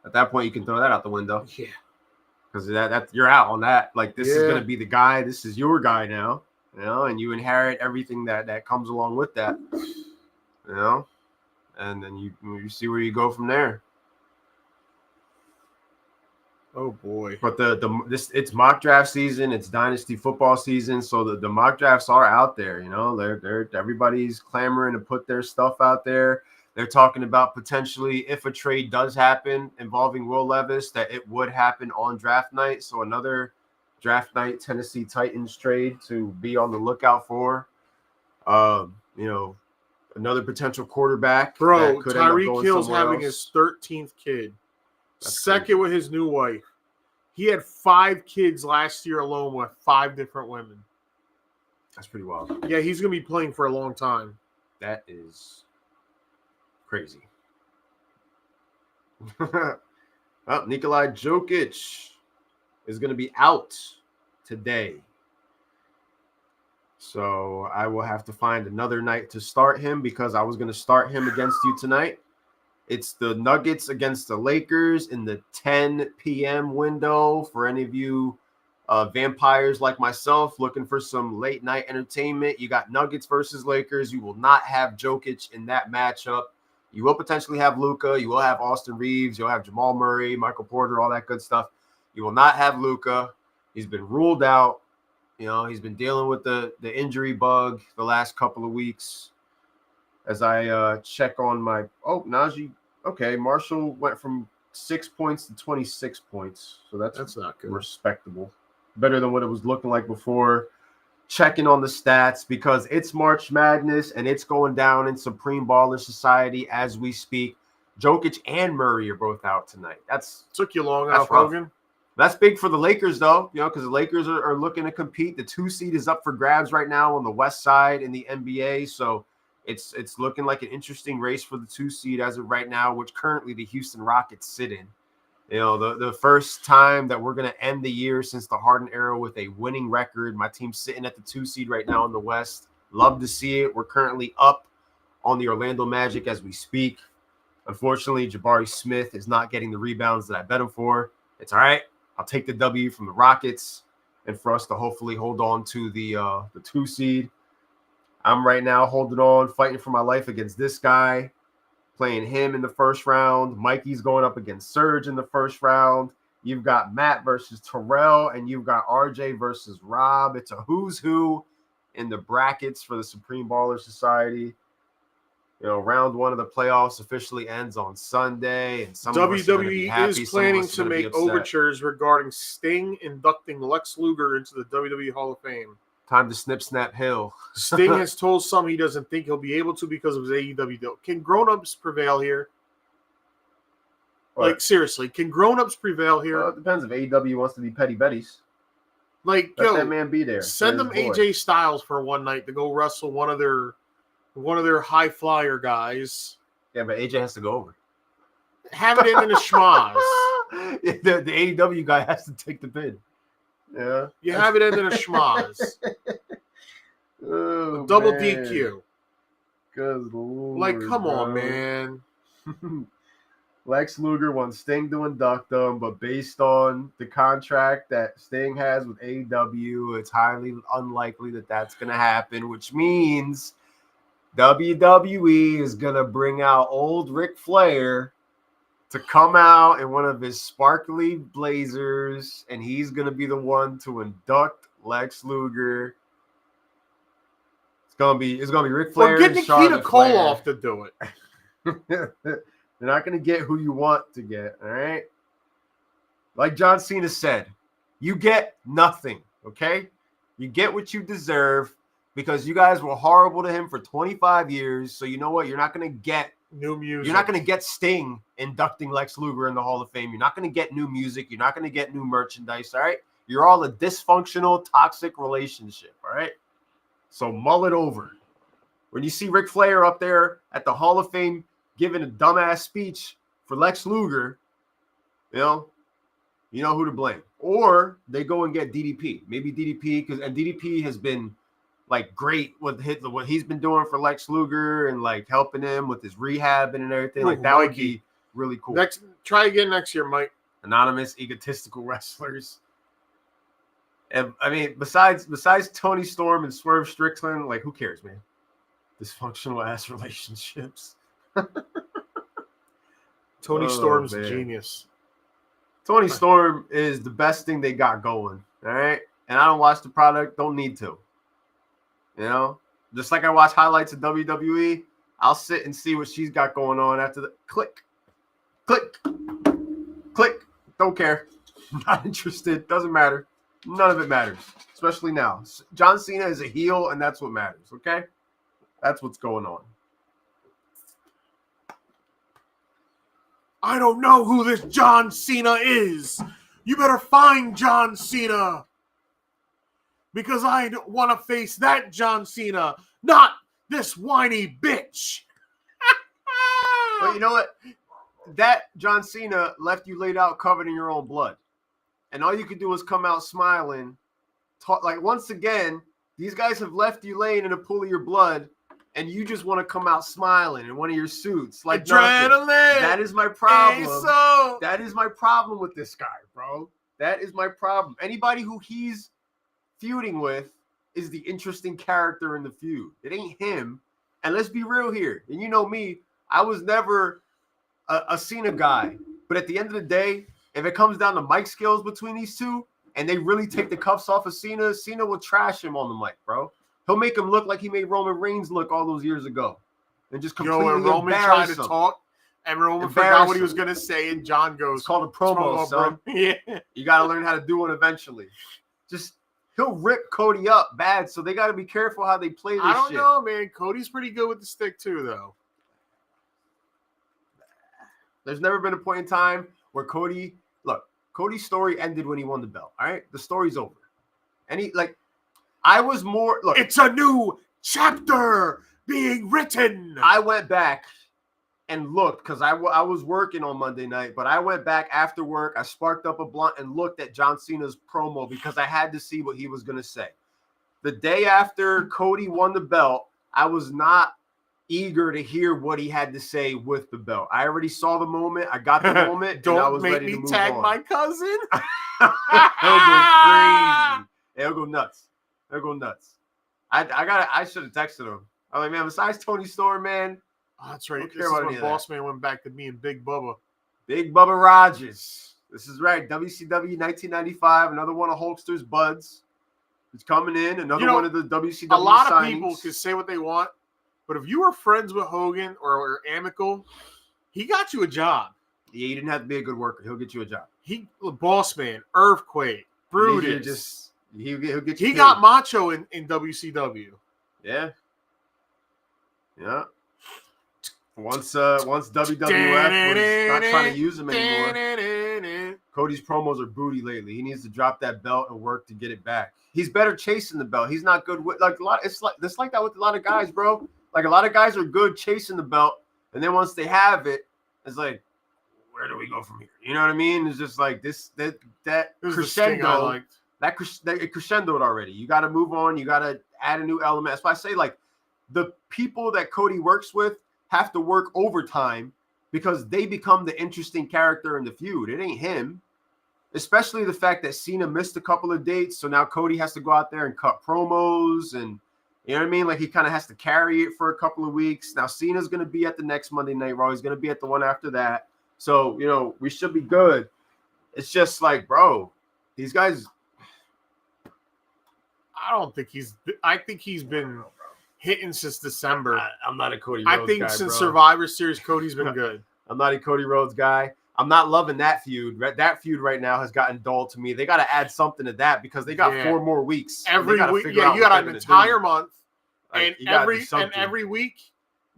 At that point, you can throw that out the window. Yeah. Because that you're out on that. Like, this is Yeah. going to be the guy. This is your guy now. You know, and you inherit everything that comes along with that. You know? And then you see where you go from there. Oh boy. But it's mock draft season, it's dynasty football season, so the mock drafts are out there. You know, they're everybody's clamoring to put their stuff out there. They're talking about potentially, if a trade does happen involving Will Levis, that it would happen on draft night. So another draft night Tennessee Titans trade to be on the lookout for. You know, another potential quarterback. Bro, that could end up Tyreek going Hill's somewhere having else. his 13th kid. That's Second crazy. with his new wife. He had 5 kids last year alone with 5 different women. That's pretty wild. Yeah, he's going to be playing for a long time. That is crazy. Nikolai Jokic is going to be out today. So I will have to find another night to start him because I was going to start him against you tonight. It's the Nuggets against the Lakers in the 10 p.m. window. For any of you vampires like myself looking for some late night entertainment, you got Nuggets versus Lakers. You will not have Jokic in that matchup. You will potentially have Luka. You will have Austin Reeves. You'll have Jamal Murray, Michael Porter, all that good stuff. You will not have Luka. He's been ruled out. You know, he's been dealing with the injury bug the last couple of weeks. As I check on my Najee. Okay, Marshall went from 6 points to 26 points. So that's not good. Respectable. Better than what it was looking like before. Checking on the stats because it's March Madness and it's going down in Supreme Baller Society as we speak. Jokic and Murray are both out tonight. Took you long that's enough, rough. Hogan. That's big for the Lakers, though, you know, because the Lakers are looking to compete. The 2 seed is up for grabs right now on the West Side in the NBA. So it's looking like an interesting race for the 2 seed as of right now, which currently the Houston Rockets sit in. You know, the first time that we're going to end the year since the Harden era with a winning record. My team's sitting at the 2 seed right now in the West. Love to see it. We're currently up on the Orlando Magic as we speak. Unfortunately, Jabari Smith is not getting the rebounds that I bet him for. It's all right. I'll take the W from the Rockets and for us to hopefully hold on to the 2 seed. I'm right now holding on, fighting for my life against this guy, playing him in the first round. Mikey's going up against Serge in the first round. You've got Matt versus Terrell, and you've got RJ versus Rob. It's a who's who in the brackets for the Supreme Baller Society. You know, round 1 of the playoffs officially ends on Sunday, and some of us are gonna be happy, is planning some of us to are gonna be make upset. overtures regarding Sting inducting Lex Luger into the WWE Hall of Fame. Time to snip, snap, Hill. Sting has told some he doesn't think he'll be able to because of his AEW deal. Can grown-ups prevail here? What? Like, seriously, can grown-ups prevail here? Well, it depends if AEW wants to be Petty Betties. Like, Let yo, that man be there. send for them his boy. AJ Styles for one night to go wrestle one of their high flyer guys. Yeah, but AJ has to go over. Have it in a schmaz. the AEW guy has to take the bid. Yeah. You have it in a schmaz. Oh, Double man. DQ. Good Lord, Like, come on, bro. man. Lex Luger wants Sting to induct him, but based on the contract that Sting has with AEW, it's highly unlikely that that's going to happen, which means WWE is going to bring out old Ric Flair to come out in one of his sparkly blazers, and he's gonna be the one to induct Lex Luger. It's gonna be Ric Flair. Or get and Nikita Charlotte Koloff to do it. They're not gonna get who you want to get. All right. Like John Cena said, you get nothing. Okay, you get what you deserve because you guys were horrible to him for 25 years. So you know what? You're not gonna get new music. You're not going to get Sting inducting Lex Luger in the Hall of Fame. You're not going to get new music. You're not going to get new merchandise. All right. You're all a dysfunctional, toxic relationship. All right. So mull it over. When you see Ric Flair up there at the Hall of Fame giving a dumbass speech for Lex Luger, you know who to blame. Or they go and get DDP. Maybe DDP, and DDP has been like great with what he's been doing for Lex Luger and like helping him with his rehab and everything. Like that would be really cool. Try again next year, Mike. Anonymous, egotistical wrestlers. And I mean, besides Tony Storm and Swerve Strickland, like who cares, man? Dysfunctional ass relationships. Tony Storm's a genius. Tony Storm is the best thing they got going. All right. And I don't watch the product, don't need to. You know, just like I watch highlights of WWE, I'll sit and see what she's got going on after the click. Don't care. Not interested. Doesn't matter. None of it matters, especially now. John Cena is a heel, and that's what matters, okay? That's what's going on. I don't know who this John Cena is. You better find John Cena. Because I want to face that John Cena, not this whiny bitch. But you know what? That John Cena left you laid out covered in your own blood. And all you could do was come out smiling. Like, once again, these guys have left you laying in a pool of your blood, and you just want to come out smiling in one of your suits. Like, adrenaline. That is my problem. So. That is my problem with this guy, bro. That is my problem. Anybody who he's feuding with is the interesting character in the feud. It ain't him. And let's be real here. And you know me, I was never a Cena guy. But at the end of the day, if it comes down to mic skills between these two, and they really take the cuffs off of Cena, Cena will trash him on the mic, bro. He'll make him look like he made Roman Reigns look all those years ago. And just completely Roman tried to talk, and Roman forgot what he was going to say, and John goes, it's called a promo, son. Yeah. You got to learn how to do it eventually. He'll rip Cody up bad, so they got to be careful how they play this shit. I don't know, man. Cody's pretty good with the stick, too, though. There's never been a point in time where Cody's story ended when he won the belt, all right? The story's over. And it's a new chapter being written. I went back and looked because I was working on Monday night, but I went back after work. I sparked up a blunt and looked at John Cena's promo because I had to see what he was going to say. The day after Cody won the belt, I was not eager to hear what he had to say with the belt. I already saw the moment. I got the moment. Don't and I was make ready me to move tag on. my cousin. He'll go crazy. He'll go nuts. I should have texted him. I'm like, man, besides Tony Storm, man. Oh, that's right. This is when Boss Man went back to me and Big Bubba. Big Bubba Rogers. This is right. WCW 1995. Another one of Hulkster's buds. It's coming in. Another one of the WCW A lot signings. of people can say what they want, but if you were friends with Hogan or amicable, he got you a job. Yeah, you didn't have to be a good worker. He'll get you a job. Boss Man, Earthquake, Brutus. He'll get you. He got Macho in WCW. Yeah. Yeah. Once WWF was not trying to use him anymore. Cody's promos are booty lately. He needs to drop that belt and work to get it back. He's better chasing the belt. He's not good with it's like that with a lot of guys, bro. Like a lot of guys are good chasing the belt, and then once they have it, it's like, where do we go from here? You know what I mean? It's just like that crescendo. That it crescendoed already. You got to move on. You got to add a new element. That's why I say, like, the people that Cody works with have to work overtime because they become the interesting character in the feud. It ain't him. Especially the fact that Cena missed a couple of dates, so now Cody has to go out there and cut promos, and you know what I mean? Like, he kind of has to carry it for a couple of weeks. Now Cena's going to be at the next Monday Night Raw. He's going to be at the one after that. So, we should be good. It's just like, bro, these guys. I think he's been hitting since December. I'm not a Cody Rhodes guy, I think since bro. Survivor Series, Cody's been good. I'm not a Cody Rhodes guy. I'm not loving that feud. That feud right now has gotten dull to me. They got to add something to that because they got 4 more weeks. Every week, you got an entire month, and every week,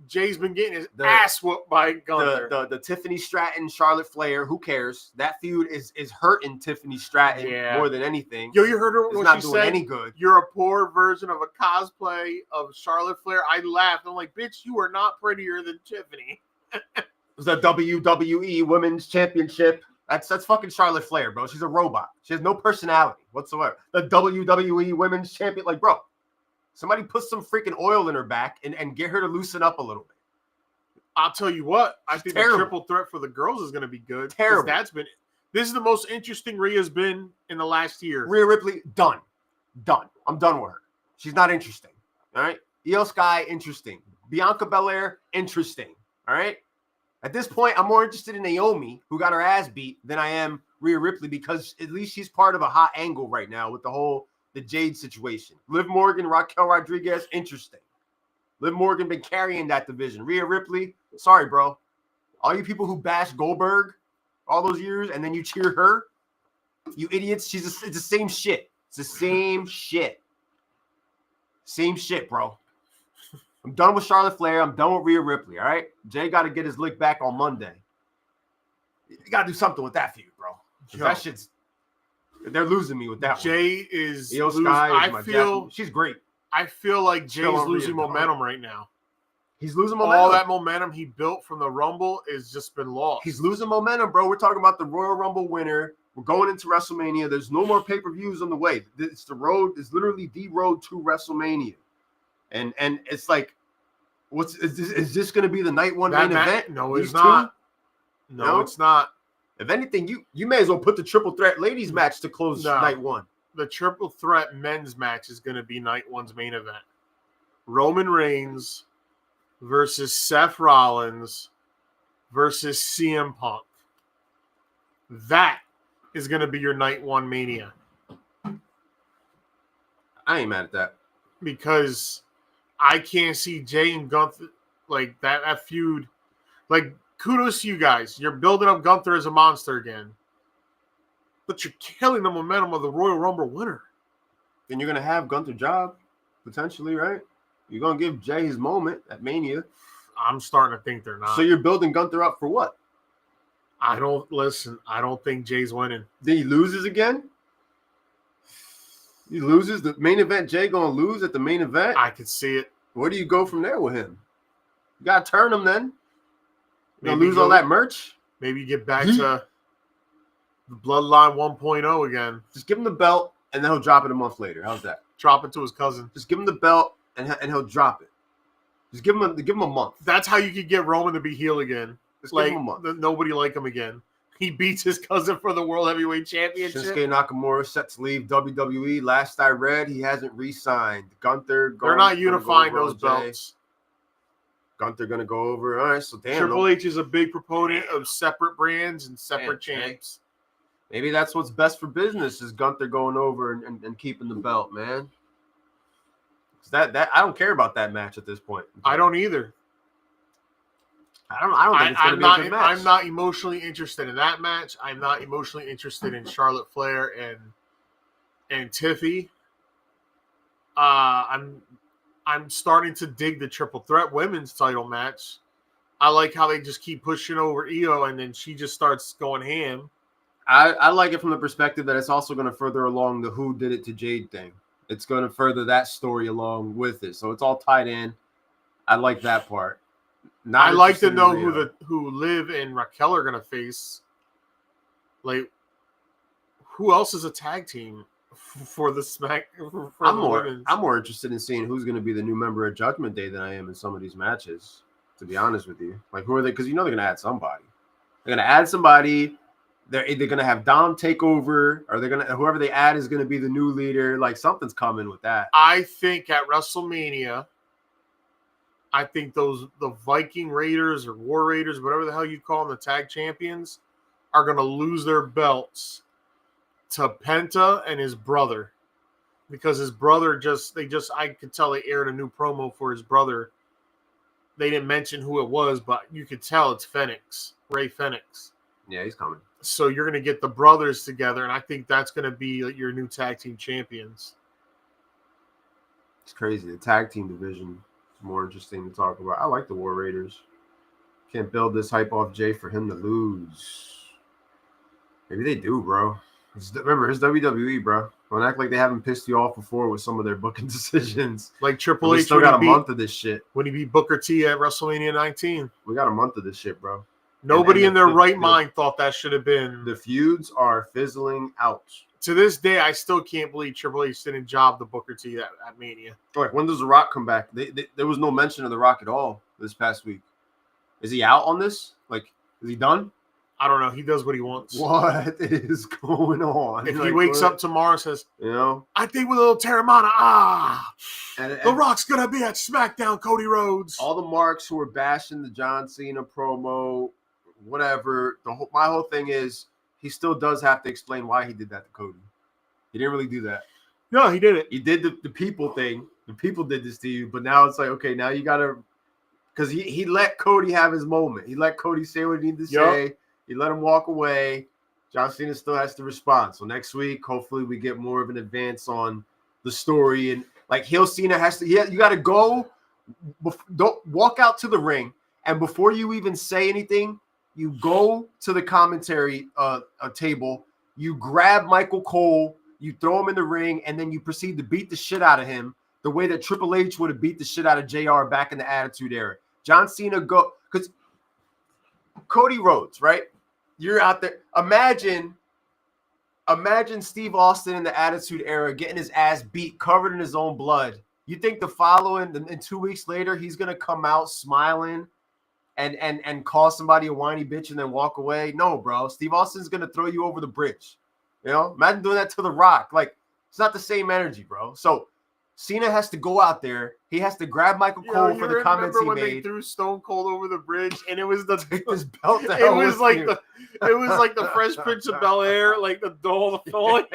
Jay's been getting his ass whooped by Gunther. The Tiffany Stratton, Charlotte Flair. Who cares? That feud is hurting Tiffany Stratton more than anything. Yo, you heard her it's when not she doing said, any good. You're a poor version of a cosplay of Charlotte Flair. I laughed. I'm like, bitch, you are not prettier than Tiffany. The WWE Women's Championship. That's fucking Charlotte Flair, bro. She's a robot. She has no personality whatsoever. The WWE Women's Champion, like, bro, somebody put some freaking oil in her back and get her to loosen up a little bit. I'll tell you what, I think the triple threat for the girls is going to be good. Terrible. This is the most interesting Rhea's been in the last year. Rhea Ripley, done. I'm done with her. She's not interesting. All right. Io Sky, interesting. Bianca Belair, interesting. All right. At this point, I'm more interested in Naomi, who got her ass beat, than I am Rhea Ripley because at least she's part of a hot angle right now with the Jade situation. Liv Morgan, Raquel Rodriguez, interesting. Liv Morgan been carrying that division. Rhea Ripley, sorry, bro. All you people who bash Goldberg all those years and then you cheer her, you idiots. It's the same shit. It's the same shit. Same shit, bro. I'm done with Charlotte Flair. I'm done with Rhea Ripley, all right? Jay got to get his lick back on Monday. You got to do something with that feud, bro. That shit's – they're losing me with that Jay is – Io Sky she's great. I feel like Jay's losing momentum right now. He's losing momentum. All that momentum he built from the Rumble has just been lost. He's losing momentum, bro. We're talking about the Royal Rumble winner. We're going into WrestleMania. There's no more pay-per-views on the way. It's the road. It's literally the road to WrestleMania. And it's like, is this going to be the night one main event? No, it's not. No, it's not. If anything, you may as well put the triple threat ladies match to close night one. The triple threat men's match is going to be night one's main event. Roman Reigns versus Seth Rollins versus CM Punk. That is going to be your night one Mania. I ain't mad at that. Because I can't see Jay and Gunther like that feud. Like, kudos to you guys. You're building up Gunther as a monster again. But you're killing the momentum of the Royal Rumble winner. Then you're going to have Gunther job, potentially, right? You're going to give Jay his moment at Mania. I'm starting to think they're not. So you're building Gunther up for what? I don't think Jay's winning. Then he loses again? He loses the main event. Jay going to lose at the main event? I could see it. Where do you go from there with him? You got to turn him then. You're going to lose all that merch? Maybe you get back to the Bloodline 1.0 again. Just give him the belt, and then he'll drop it a month later. How's that? Drop it to his cousin. Just give him the belt, and he'll drop it. Just give him a month. That's how you could get Roman to be heel again. Just give him a month. Nobody like him again. He beats his cousin for the World Heavyweight Championship. Shinsuke Nakamura set to leave WWE. Last I read, he hasn't re-signed. Gunther. They're not unifying those belts. Gunther going to go over. All right, so damn. Triple H is a big proponent of separate brands and separate champs. Maybe that's what's best for business is Gunther going over and keeping the belt, man. That I don't care about that match at this point. I don't either. I don't think it's going to be a good match. I'm not emotionally interested in that match. I'm not emotionally interested in Charlotte Flair and Tiffy. I'm starting to dig the triple threat women's title match. I like how they just keep pushing over Io, and then she just starts going ham. I like it from the perspective that it's also going to further along the who did it to Jade thing. It's going to further that story along with it. So it's all tied in. I like that part. I like to know who Liv and Raquel are going to face. Like, who else is a tag team for the Smack? I'm more interested in seeing who's going to be the new member of Judgment Day than I am in some of these matches, to be honest with you. Like, who are they? Because they're going to add somebody. They're going to add somebody. They're either going to have Dom take over, or whoever they add is going to be the new leader. Like, something's coming with that. I think at WrestleMania, I think the Viking Raiders or War Raiders, whatever the hell you call them, the tag champions, are going to lose their belts to Penta and his brother. Because his brother I could tell they aired a new promo for his brother. They didn't mention who it was, but you could tell it's Fenix, Ray Fenix. Yeah, he's coming. So you're going to get the brothers together, and I think that's going to be like your new tag team champions. It's crazy. The tag team division is more interesting to talk about. I like the War Raiders. Can't build this hype off Jay for him to lose. Maybe they do, bro. Remember, it's WWE, bro. Don't act like they haven't pissed you off before with some of their booking decisions. Like Triple H. We still got a month of this shit. When he beat Booker T at WrestleMania 19. We got a month of this shit, bro. Nobody in their right mind thought that should have been. The feuds are fizzling out. To this day, I still can't believe Triple H didn't job the Booker T at Mania. Like, when does The Rock come back? There was no mention of The Rock at all this past week. Is he out on this? Like, is he done? I don't know. He does what he wants. What is going on? If he wakes up tomorrow and says, you I think with a little Terramana, and The Rock's going to be at SmackDown, Cody Rhodes. All the marks who are bashing the John Cena promo, whatever, my whole thing is he still does have to explain why he did that to Cody. He didn't really do that. No, he didn't. He did the people thing. The people did this to you, but now it's like, okay, now you got to – because he let Cody have his moment. He let Cody say what he needed to say. He let him walk away. John Cena still has to respond. So next week, hopefully we get more of an advance on the story. And like Cena has to – you got to go – don't walk out to the ring. And before you even say anything, you go to the commentary table. You grab Michael Cole. You throw him in the ring. And then you proceed to beat the shit out of him the way that Triple H would have beat the shit out of JR back in the Attitude Era. John Cena go – because Cody Rhodes, right? You're out there. Imagine Steve Austin in the Attitude Era getting his ass beat, covered in his own blood. You think the following, and 2 weeks later, he's going to come out smiling and call somebody a whiny bitch and then walk away? No, bro. Steve Austin's going to throw you over the bridge. You know? Imagine doing that to The Rock. Like, it's not the same energy, bro. So, Cena has to go out there. He has to grab Michael Cole for the comments he made. Remember when they threw Stone Cold over the bridge, and it was the take this belt. It was like the Fresh Prince of Bel-Air, like the Dole of Foley.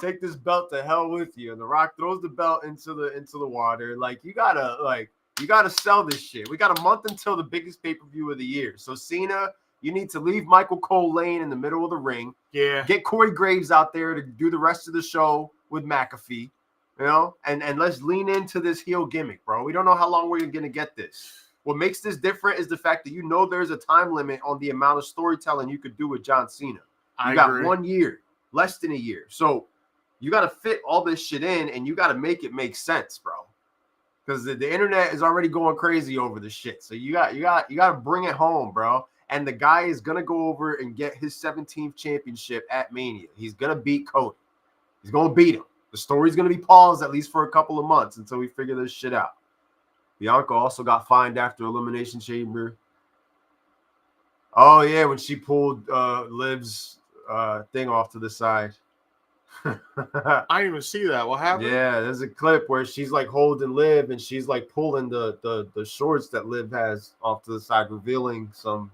Take this belt to hell with you, and The Rock throws the belt into the water. Like you gotta sell this shit. We got a month until the biggest pay-per-view of the year. So Cena, you need to leave Michael Cole laying in the middle of the ring. Yeah. Get Corey Graves out there to do the rest of the show with McAfee, you know? And let's lean into this heel gimmick, bro. We don't know how long we're going to get this. What makes this different is the fact that there's a time limit on the amount of storytelling you could do with John Cena. You got 1 year, less than a year. So you got to fit all this shit in, and you got to make it make sense, bro. Because the internet is already going crazy over the shit. So you got to bring it home, bro. And the guy is going to go over and get his 17th championship at Mania. He's going to beat Cody. He's going to beat him. The story's going to be paused at least for a couple of months until we figure this shit out. Bianca also got fined after Elimination Chamber. Oh, yeah, when she pulled Liv's thing off to the side. I didn't even see that. What happened? Yeah, there's a clip where she's like holding Liv and she's like pulling the shorts that Liv has off to the side, revealing some,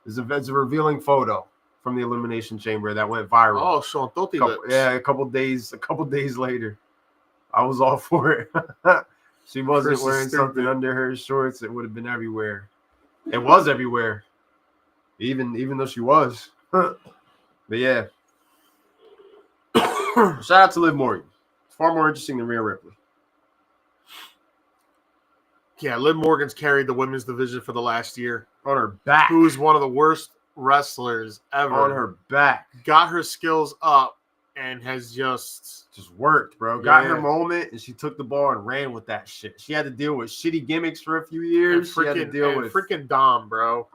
it's a revealing photo from the Elimination Chamber that went viral. Oh, Sean Totti lips. Yeah, a couple days later. I was all for it. She wasn't Chris wearing something under her shorts. It would have been everywhere. It was everywhere. Even though she was. But yeah. Shout out to Liv Morgan. It's far more interesting than Rhea Ripley. Yeah, Liv Morgan's carried the women's division for the last year. On her back. Who is one of the worst wrestlers ever. On her back. Got her skills up and has just worked, bro. Got her moment, and she took the ball and ran with that shit. She had to deal with shitty gimmicks for a few years. She had to deal with freaking Dom, bro.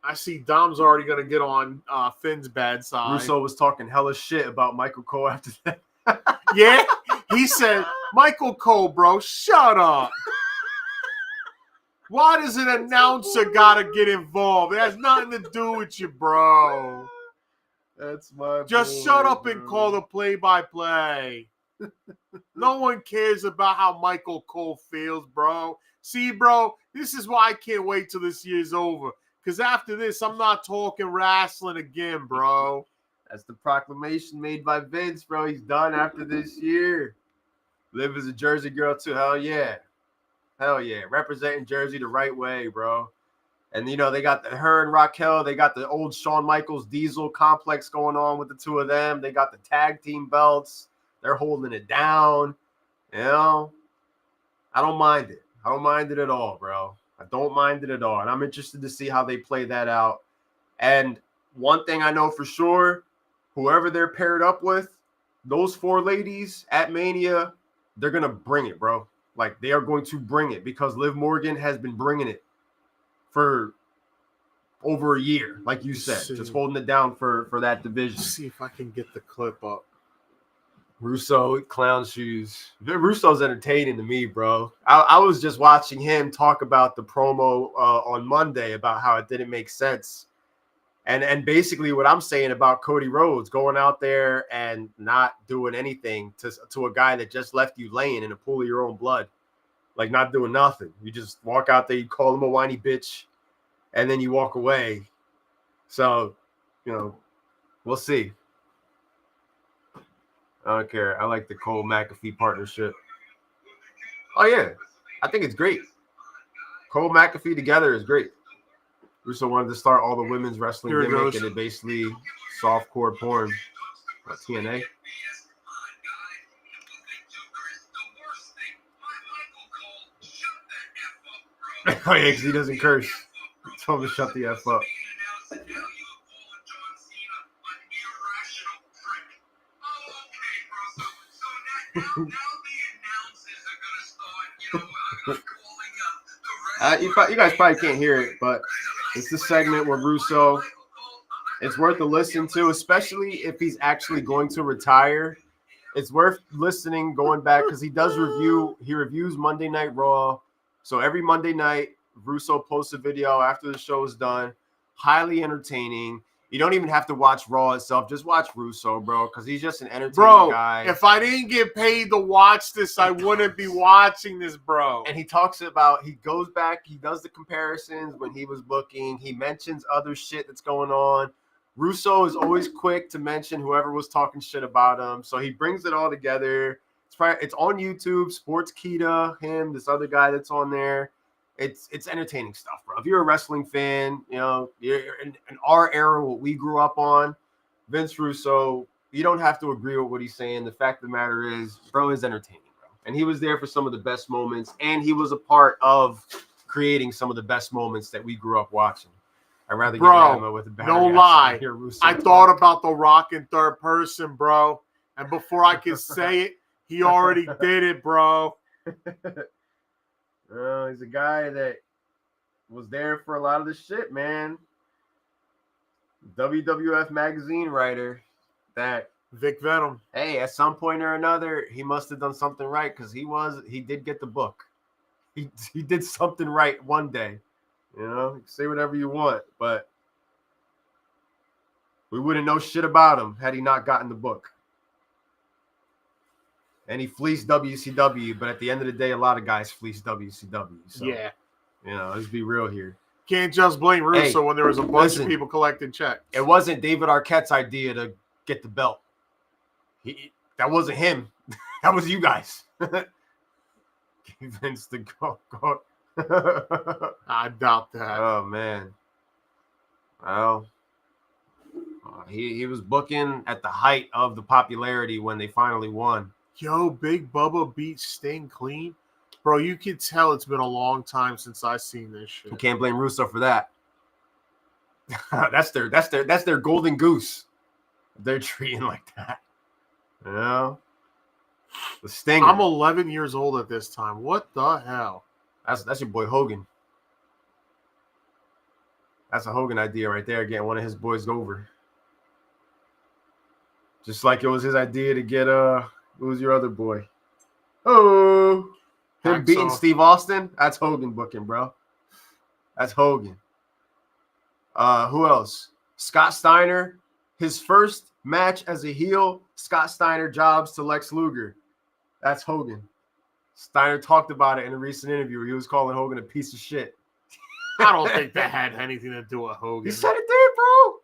I see Dom's already going to get on Finn's bad side. Russo was talking hella shit about Michael Cole after that. Yeah? He said, Michael Cole, bro, shut up. Why does an announcer got to get involved? It has nothing to do with you, bro. That's my Just boy, shut up bro. and call the play-by-play. No one cares about how Michael Cole feels, bro. See, bro, this is why I can't wait till this year's over. Because after this, I'm not talking wrestling again, bro. That's the proclamation made by Vince, bro. He's done after this year. Liv is a Jersey girl, too. Hell yeah. Hell yeah. Representing Jersey the right way, bro. And, you know, they got her and Raquel. They got the old Shawn Michaels Diesel complex going on with the two of them. They got the tag team belts. They're holding it down. You know, I don't mind it. I don't mind it at all, bro. I don't mind it at all. And I'm interested to see how they play that out. And one thing I know for sure, whoever they're paired up with, those 4 ladies at Mania, they're going to bring it, bro. Like, they are going to bring it because Liv Morgan has been bringing it for over a year, like you said, just holding it down for that division. Let's see if I can get the clip up. Russo, clown shoes. Russo's entertaining to me, bro. I was just watching him talk about the promo on Monday about how it didn't make sense. And basically what I'm saying about Cody Rhodes going out there and not doing anything to a guy that just left you laying in a pool of your own blood. Like, not doing nothing. You just walk out there, you call him a whiny bitch, and then you walk away. So, you know, we'll see. I don't care. I like the Cole McAfee partnership. Oh, yeah. I think it's great. Cole McAfee together is great. Russo wanted to start all the women's wrestling gimmick, and it basically softcore porn. What, TNA? Oh, yeah, because he doesn't curse. Tell him to shut the F up. You guys probably can't hear it, but it's the segment where Russo, it's worth a listen to, especially if he's actually going to retire. It's worth listening, going back, because he reviews Monday Night Raw. So every Monday night, Russo posts a video after the show is done. Highly entertaining. You don't even have to watch Raw itself. Just watch Russo, bro, because he's just an entertaining guy. If I didn't get paid to watch this, I wouldn't be watching this, bro. And he talks about, he goes back, he does the comparisons when he was booking. He mentions other shit that's going on. Russo is always quick to mention whoever was talking shit about him. So he brings it all together. It's on YouTube, Sports Kita, him, this other guy that's on there. It's entertaining stuff, bro. If you're a wrestling fan, you know, you're in our era, what we grew up on, Vince Russo, you don't have to agree with what he's saying. The fact of the matter is, bro is entertaining, bro. And he was there for some of the best moments, and he was a part of creating some of the best moments that we grew up watching. I'd rather get Emma with a battery. No lie. I thought about The Rock in third person, bro. And before I could say it, he already did it, bro. He's a guy that was there for a lot of the shit, man. WWF magazine writer that Vic Venom. Hey, at some point or another, he must have done something right because he did get the book. He did something right one day. You know, you can say whatever you want, but we wouldn't know shit about him had he not gotten the book. And he fleeced WCW, but at the end of the day, a lot of guys fleeced WCW. So, yeah. You know, let's be real here. Can't just blame Russo when there was a bunch of people collecting checks. It wasn't David Arquette's idea to get the belt. That wasn't him. That was you guys. Give Vince the go. I doubt that. Oh, man. Well, he was booking at the height of the popularity when they finally won. Yo, Big Bubba beat Sting clean. Bro, you can tell it's been a long time since I've seen this shit. You can't blame Russo for that. That's their golden goose. They're treating like that. You know? The Stinger. I'm 11 years old at this time. What the hell? That's your boy Hogan. That's a Hogan idea right there, getting one of his boys over. Just like it was his idea to get who was your other boy? Oh, him beating Steve Austin? That's Hogan booking, bro. That's Hogan. Who else? Scott Steiner. His first match as a heel, Scott Steiner jobs to Lex Luger. That's Hogan. Steiner talked about it in a recent interview. He was calling Hogan a piece of shit. I don't think that had anything to do with Hogan. He said it did, bro.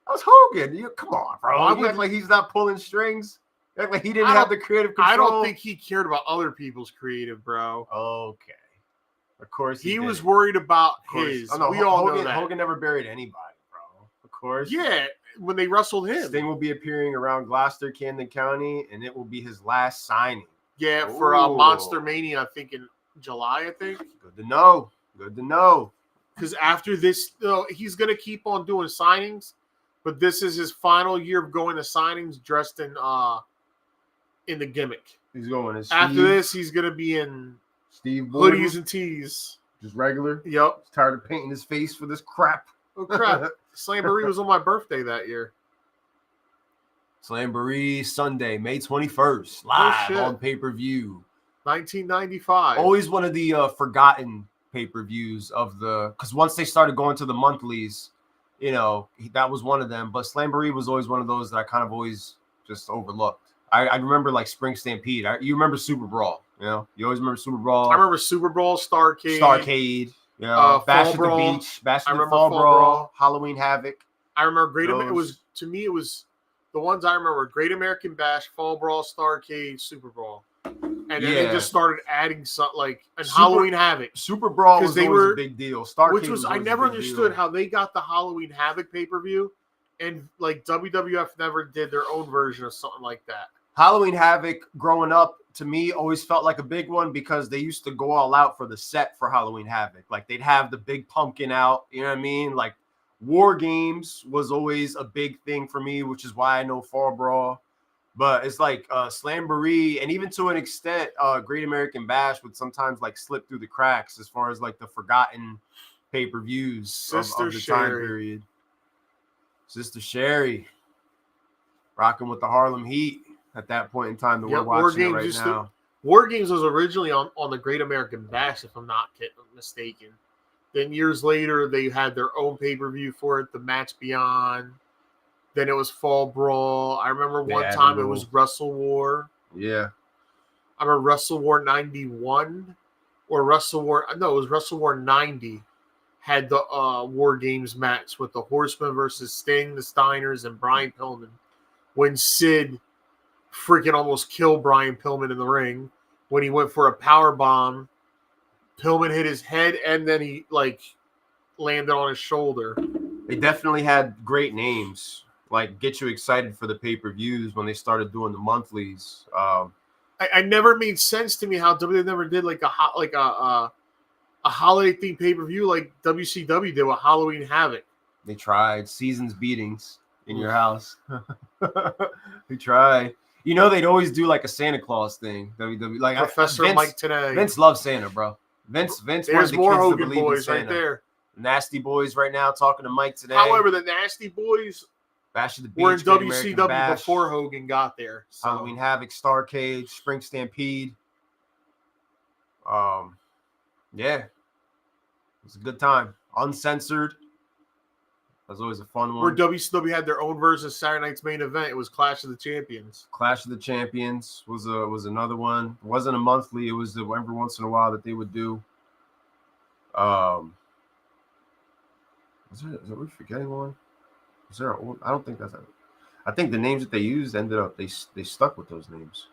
That was Hogan. Come on, bro. Why You act like he's not pulling strings. You act like he didn't I have don't- the creative control. I don't think he cared about other people's creative, bro. Okay. Of course He was didn't. worried about Of course. his. Oh, no, We all Hogan, know that. Hogan never buried anybody, bro. Of course. Yeah, when they wrestled him. Sting will be appearing around Gloucester, Camden County, and it will be his last signing. Yeah, for Ooh. Monster Mania, I think in July, I think. Good to know. Good to know. Because after this, he's going to keep on doing signings, but this is his final year of going to signings dressed in the gimmick. He's going as After this, he's going to be in Steve Borden, hoodies and tees. just regular. Yep. He's tired of painting his face for this crap. Oh, crap. Slamboree was on my birthday that year. Slamboree Sunday, May 21st, live shit. on pay-per-view. 1995. Always one of the forgotten pay-per-views of the, because once they started going to the monthlies, that was one of them. But Slamboree was always one of those that I kind of always just overlooked. I remember like Spring Stampede. You remember Super Brawl, you always remember Super Brawl. I remember Super Brawl, Starcade, Bash Fall at the Brawl. Beach, Bash I at the remember Fall Fall Brawl, Brawl. Halloween Havoc. I remember Those. it was the ones I remember were Great American Bash, Fall Brawl, Starcade, Super Brawl. And then they just started adding something like Halloween Havoc. Super Brawl was they always were- a big deal. Starcade Which was I always a never big understood deal. how they got the Halloween Havoc pay-per-view and like WWF never did their own version of something like that. Halloween Havoc growing up to me always felt like a big one because they used to go all out for the set for Halloween Havoc. Like they'd have the big pumpkin out, you know what I mean? Like War Games was always a big thing for me, which is why I know Fall Brawl. But it's like Slamboree and even to an extent, Great American Bash would sometimes like slip through the cracks as far as like the forgotten pay-per-views of the time period. Sister Sherry rocking with the Harlem Heat at that point in time that we're watching it right now. War Games was originally on the Great American Bash, if I'm not mistaken. Then years later, they had their own pay-per-view for it, The Match Beyond. Then it was Fall Brawl. I remember one time it was Wrestle War. Yeah. I remember Wrestle War 91 or Wrestle War. No, it was Wrestle War 90. Had the War Games match with the Horsemen versus Sting, the Steiners, and Brian Pillman. When Sid freaking almost killed Brian Pillman in the ring when he went for a power bomb. Pillman hit his head and then he landed on his shoulder. They definitely had great names. Like get you excited for the pay-per-views when they started doing the monthlies. I never made sense to me how WWE never did like a holiday themed pay-per-view like WCW did with Halloween Havoc. They tried seasons beatings in your house. They tried. They'd always do like a Santa Claus thing. WWE, like Professor Vince, Mike today. Vince loves Santa, bro. Vince. There's the more kids Hogan to believe boys in right Santa. there. Nasty Boys right now talking to Mike today. However, the Nasty Boys Bash at the Beach were in Great American WCW Bash, before Hogan got there. So. Halloween Havoc, Starcade, Spring Stampede. Yeah, it was a good time. Uncensored. That was always a fun one. Where WCW had their own version of Saturday Night's Main Event. It was Clash of the Champions. Clash of the Champions was another one. It wasn't a monthly. It was every once in a while that they would do. Is we forgetting one? Is there? I don't think that's it. I think the names that they used ended up they stuck with those names.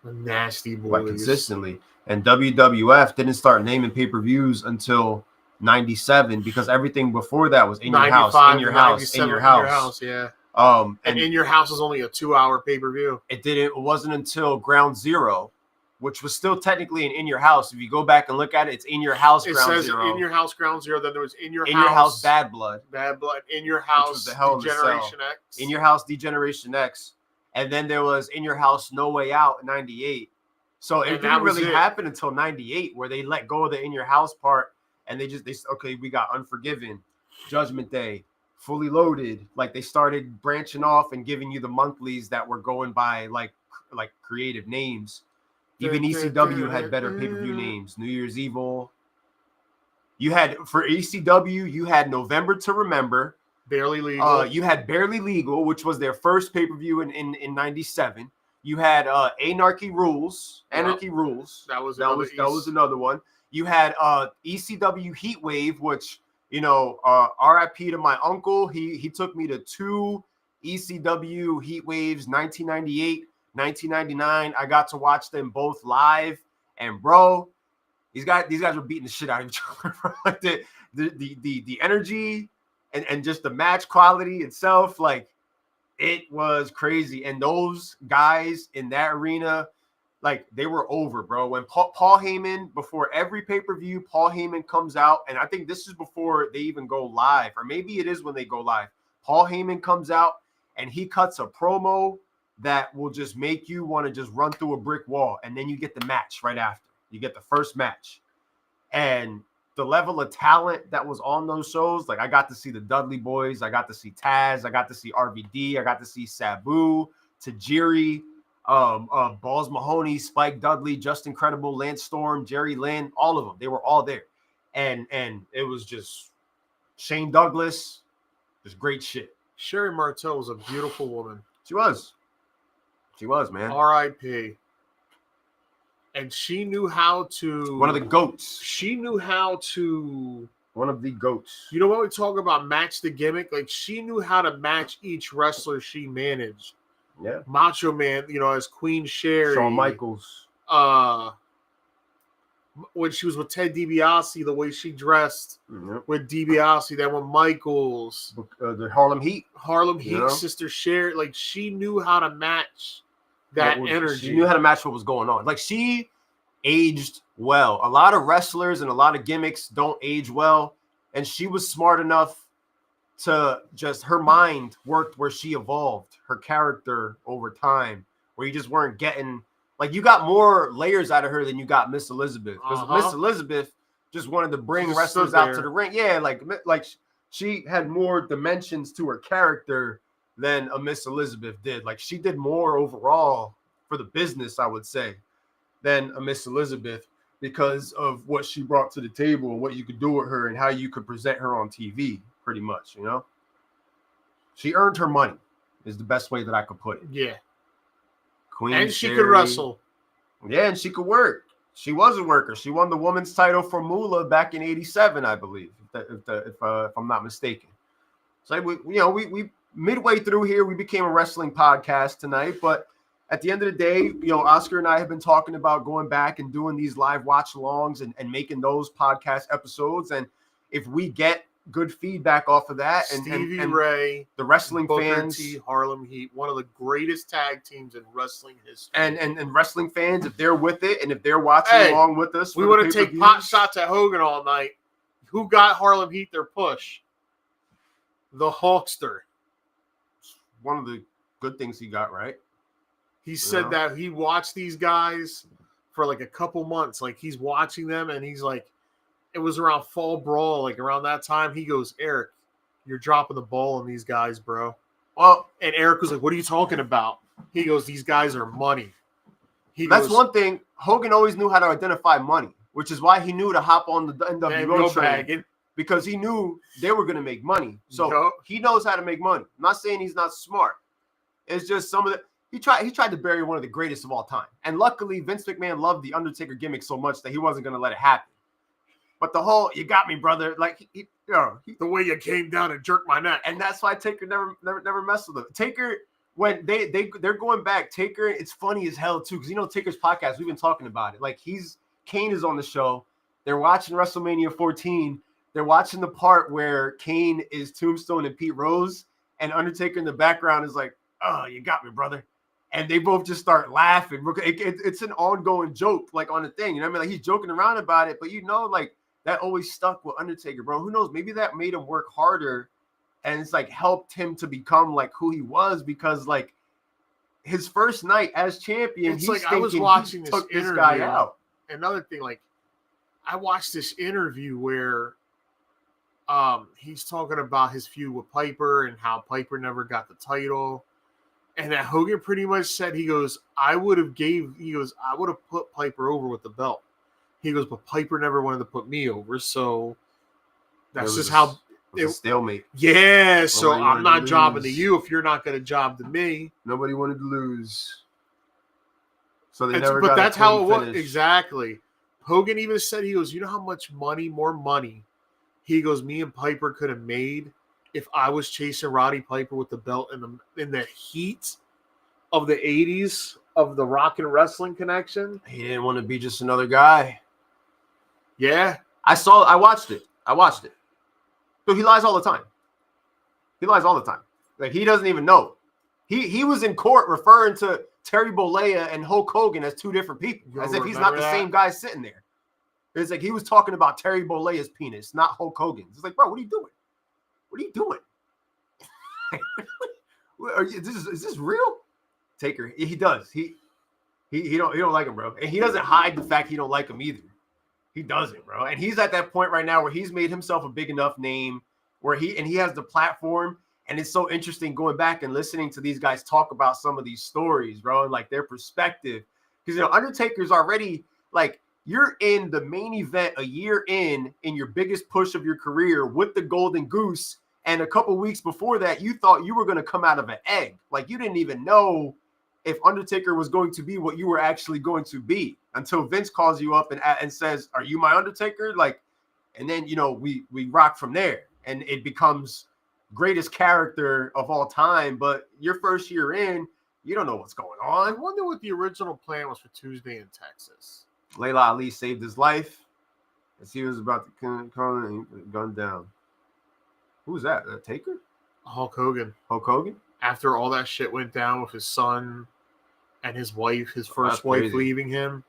The Nasty Boys. Like consistently. And WWF didn't start naming pay-per-views until 97 because everything before that was in your house, in your house, in your house. Yeah. And in your house is only a 2-hour pay-per-view. It wasn't until Ground Zero, which was still technically an in your house. If you go back and look at it, it's in your house. It Ground says Zero. in your house Ground Zero. Then there was in your house Bad Blood. Bad Blood. In your house was the Hell in the Degeneration Cell. X. In your house Degeneration X. And then there was in your house No Way Out in 98. So it didn't really happen until 98 where they let go of the in your house part and they okay, we got Unforgiven, Judgment Day, Fully Loaded. Like they started branching off and giving you the monthlies that were going by like creative names. Even ECW had better pay-per-view names. New Year's Evil. You had for ECW, you had November to Remember. Barely Legal. You had Barely Legal, which was their first pay-per-view in 97. You had Anarchy Rules. Yep. Rules. That was another one. You had ECW Heat Wave, which, you know, RIP to my uncle. He took me to 2 ECW Heat Waves, 1998, 1999. I got to watch them both live, and bro, these guys were beating the shit out of each other. Like the energy and just the match quality itself, like, it was crazy. And those guys in that arena, like, they were over, bro. When Paul Heyman, before every pay-per-view, Paul Heyman comes out, and I think this is before they even go live, or maybe it is when they go live. Paul Heyman comes out, and he cuts a promo that will just make you want to just run through a brick wall, and then you get the match right after. You get the first match. And the level of talent that was on those shows, like, I got to see the Dudley Boys, I got to see Taz, I got to see RVD, I got to see Sabu, Tajiri, Balls Mahoney, Spike Dudley, Just Incredible, Lance Storm, Jerry Lynn, all of them. They were all there. And it was just Shane Douglas, just great shit. Sherry Martel was a beautiful woman. She was, man. R.I.P. And she knew how to... One of the GOATs. She knew how to... One of the GOATs. You know what we talk about, match the gimmick? Like, she knew how to match each wrestler she managed. Yeah. Macho Man, you know, as Queen Sherry. Shawn Michaels. When she was with Ted DiBiase, the way she dressed with DiBiase, then with Michaels. The Harlem Heat. Sister Sherry. Like, she knew how to match that energy. She knew how to match what was going on. Like, she aged well. A lot of wrestlers and a lot of gimmicks don't age well. And she was smart enough to just, her mind worked where she evolved her character over time, where you just weren't getting, like, you got more layers out of her than you got Miss Elizabeth. Because Miss Elizabeth just wanted to bring wrestlers out to the ring. Yeah, like she had more dimensions to her character than a Miss Elizabeth did. Like, she did more overall for the business, I would say, than a Miss Elizabeth, because of what she brought to the table and what you could do with her and how you could present her on TV, pretty much, you know? She earned her money, is the best way that I could put it. Yeah. Queen and she Sherry, could wrestle. Yeah, and she could work. She was a worker. She won the women's title for Moolah back in '87, I believe, if I'm not mistaken. So we midway through here, we became a wrestling podcast tonight, but at the end of the day, you know, Oscar and I have been talking about going back and doing these live watch-alongs and making those podcast episodes. And if we get good feedback off of that, Stevie and Ray, the wrestling Booker fans, T, Harlem Heat, one of the greatest tag teams in wrestling history, and wrestling fans, if they're with it and if they're watching along with us, we want to take pot shots at Hogan all night. Who got Harlem Heat their push? The Hulkster. One of the good things he got, right? He said that he watched these guys for like a couple months. Like, he's watching them, and he's like, it was around Fall Brawl, like around that time. He goes, Eric, you're dropping the ball on these guys, bro. Well, and Eric was like, what are you talking about? He goes, these guys are money. That's one thing. Hogan always knew how to identify money, which is why he knew to hop on the NWO train, because he knew they were going to make money. So he knows how to make money. I'm not saying he's not smart. It's just some of the... He tried to bury one of the greatest of all time. And luckily, Vince McMahon loved the Undertaker gimmick so much that he wasn't going to let it happen. But the whole, you got me, brother, like, the way you came down and jerked my neck. And that's why Taker never messed with him. Taker, when they're going back, Taker, it's funny as hell, too, because, you know, Taker's podcast, we've been talking about it. Like, Kane is on the show. They're watching WrestleMania 14. They're watching the part where Kane is Tombstone and Pete Rose, and Undertaker in the background is like, oh, you got me, brother. And they both just start laughing. It's an ongoing joke, like, on the thing. You know what I mean? Like, he's joking around about it, but, you know, like, that always stuck with Undertaker, bro. Who knows? Maybe that made him work harder, and it's, like, helped him to become, like, who he was, because, like, his first night as champion, it's like, I was watching this guy out. Another thing, like, I watched this interview where he's talking about his feud with Piper and how Piper never got the title. And that Hogan pretty much said, he goes, I would have put Piper over with the belt. He goes, but Piper never wanted to put me over. So that's just how it was a stalemate. Yeah. So I'm not jobbing to you if you're not going to job to me. Nobody wanted to lose. So they never but got that's a how it clean was. finish. Exactly. Hogan even said, he goes, you know how much more money, he goes, me and Piper could have made if I was chasing Roddy Piper with the belt in the heat of the 80s of the Rock and Wrestling connection. He didn't want to be just another guy. Yeah. I watched it. So he lies all the time. Like, he doesn't even know. He was in court referring to Terry Bollea and Hulk Hogan as two different people, as if he's not the same guy sitting there. It's like he was talking about Terry Bollea's penis, not Hulk Hogan's. It's like, bro, what are you doing? Is this real? Taker, he does. He don't like him, bro. And he doesn't hide the fact he don't like him either. He doesn't, bro. And he's at that point right now where he's made himself a big enough name where he has the platform. And it's so interesting going back and listening to these guys talk about some of these stories, bro, and like their perspective. Because, Undertaker's already, like, you're in the main event a year in your biggest push of your career with the Golden Goose. And a couple weeks before that, you thought you were going to come out of an egg. Like, you didn't even know if Undertaker was going to be what you were actually going to be until Vince calls you up and says, "Are you my Undertaker?" Like, and then, we rock from there. And it becomes greatest character of all time. But your first year in, you don't know what's going on. I wonder what the original plan was for Tuesday in Texas. Layla Ali saved his life as he was about to come and gun down. Who was that? Taker? Hulk Hogan. Hulk Hogan? After all that shit went down with his son and his wife, his first wife leaving him,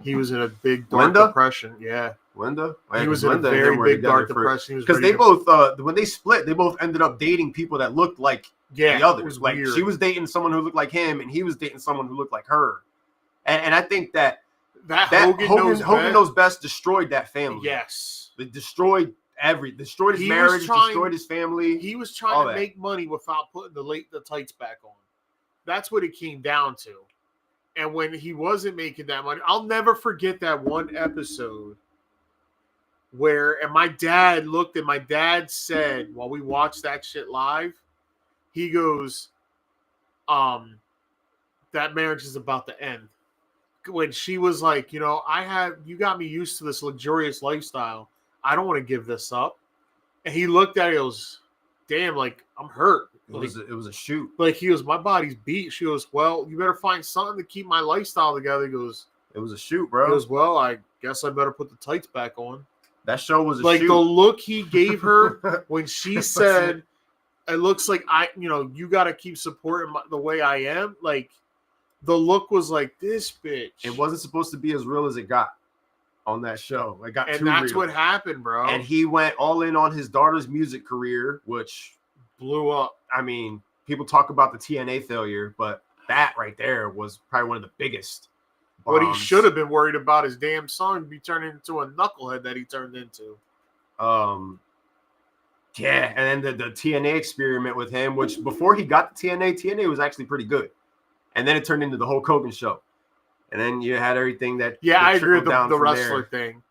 he was in a big dark depression. Yeah. Linda? He was in a very big dark depression. Because they both, when they split, they both ended up dating people that looked like the others. Like, she was dating someone who looked like him, and he was dating someone who looked like her. And I think that Hogan knows best destroyed that family. Yes. They destroyed his marriage, destroyed his family. He was trying to make money without putting the tights back on. That's what it came down to. And when he wasn't making that money, I'll never forget that one episode where, and my dad looked and my dad said, while we watched that shit live, he goes, that marriage is about to end. When she was like, you got me used to this luxurious lifestyle. I don't want to give this up. And he looked at it, he goes, damn, like, I'm hurt. It was a shoot. Like, he goes, my body's beat. She goes, well, you better find something to keep my lifestyle together. He goes, it was a shoot, bro. He goes, well, I guess I better put the tights back on. That show was a shoot. Like, the look he gave her when she said, it looks like you got to keep supporting the way I am. Like, the look was like, this bitch. It wasn't supposed to be as real as it got on that show. It got too real. And that's what happened, bro. And he went all in on his daughter's music career, which blew up. I mean, people talk about the TNA failure, but that right there was probably one of the biggest bombs. What he should have been worried about his damn son be turning into a knucklehead that he turned into. Yeah, and then the TNA experiment with him, which before he got the TNA was actually pretty good. And then it turned into the Hulk Hogan show. And then you had everything that... Yeah, I agree with the wrestler thing.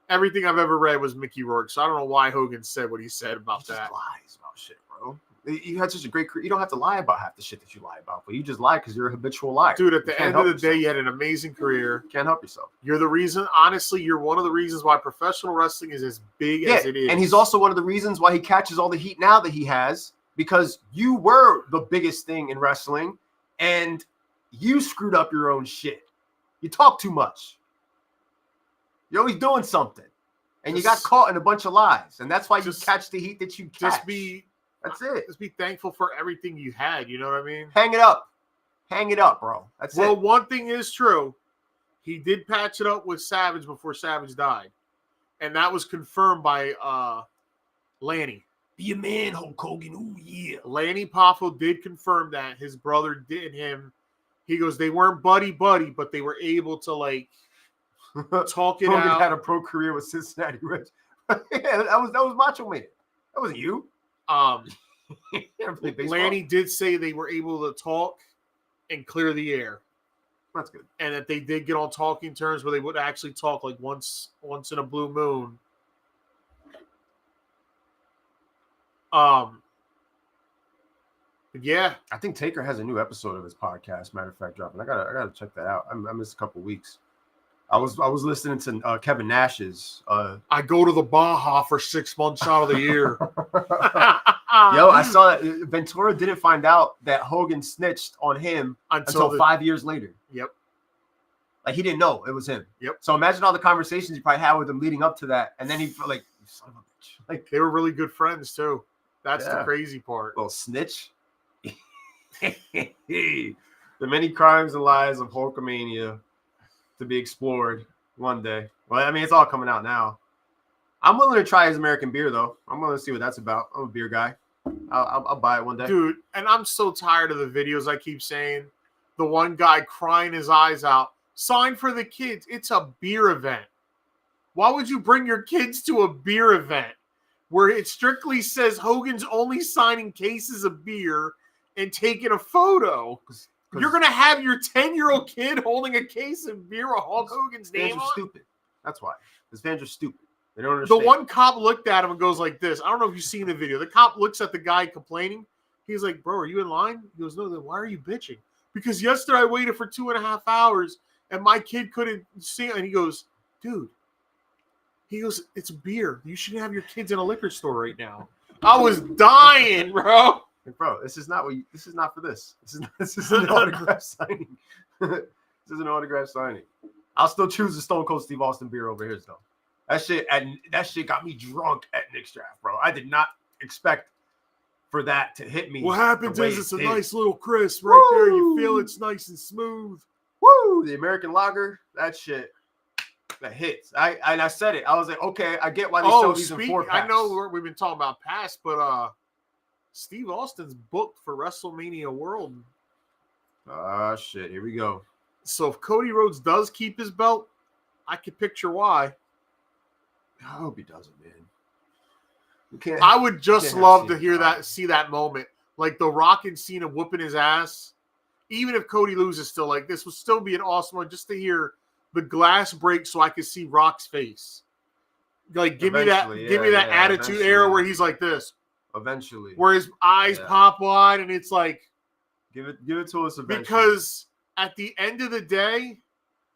Everything I've ever read was Mickey Rourke, so I don't know why Hogan said what he said about that. Just lies about shit, bro. You had such a great career. You don't have to lie about half the shit that you lie about, but you just lie because you're a habitual liar. Dude, at the end of the day, you had an amazing career. Can't help yourself. You're the reason, honestly, you're one of the reasons why professional wrestling is as big as it is. And he's also one of the reasons why he catches all the heat now that he has, because you were the biggest thing in wrestling, and you screwed up your own shit. You talk too much. You're always doing something. And you got caught in a bunch of lies. And that's why you catch the heat that you catch. That's it. Just be thankful for everything you had. You know what I mean? Hang it up. Hang it up, bro. That's it. Well, one thing is true. He did patch it up with Savage before Savage died. And that was confirmed by Lanny. Be a man, Hulk Hogan. Ooh, yeah. Lanny Poffo did confirm that. His brother did him. He goes, they weren't buddy-buddy, but they were able to, like, talk it Hogan out. Had a pro career with Cincinnati Reds. Yeah, that was Macho Man. That wasn't you. Lanny did say they were able to talk and clear the air. That's good. And that they did get on talking terms where they would actually talk like once in a blue moon. But Yeah. I think Taker has a new episode of his podcast. Matter of fact, dropping. I gotta check that out. I missed a couple weeks. I was listening to Kevin Nash's. I go to the Baja for 6 months out of the year. Yo, I saw that Ventura didn't find out that Hogan snitched on him until 5 years later. Yep. Like he didn't know it was him. Yep. So imagine all the conversations you probably had with him leading up to that, and then he like, son of a bitch. Like they were really good friends too. That's the crazy part. Little snitch. The many crimes and lies of Hulkamania to be explored one day. Well, I mean, it's all coming out now. I'm willing to try his American beer, though. I'm willing to see what that's about. I'm a beer guy. I'll buy it one day. Dude, and I'm so tired of the videos I keep saying. The one guy crying his eyes out. Sign for the kids. It's a beer event. Why would you bring your kids to a beer event where it strictly says Hogan's only signing cases of beer and taking a photo? You're going to have your 10-year-old kid holding a case of beer with Hulk Hogan's name on it? Stupid. That's why. His fans are stupid. They don't understand. The one cop looked at him and goes like this. I don't know if you've seen the video. The cop looks at the guy complaining. He's like, bro, are you in line? He goes, no, then why are you bitching? Because yesterday I waited for 2.5 hours and my kid couldn't see it. And he goes, dude, it's beer. You shouldn't have your kids in a liquor store right now. I was dying, bro. Bro, this is not for this. This is an autograph signing. This is an autograph signing. I'll still choose the Stone Cold Steve Austin beer over his though. That shit got me drunk at Nick's draft, bro. I did not expect for that to hit me. What happens is it's a nice little crisp right there. You feel it's nice and smooth. Woo! The American lager, that shit, that hits. I said it. I was like, okay, I get why they sell these in 4-packs. I know we've been talking about past, but Steve Austin's booked for WrestleMania World. Ah, shit. Here we go. So if Cody Rhodes does keep his belt, I can picture why. I hope he doesn't, man. I would just love to see that moment. Like The Rock and Cena whooping his ass. Even if Cody loses still, like this would still be an awesome one just to hear the glass break so I could see Rock's face. Like give me that attitude era where he's like this. Eventually. Where his eyes pop wide and it's like give it to us eventually. Because at the end of the day,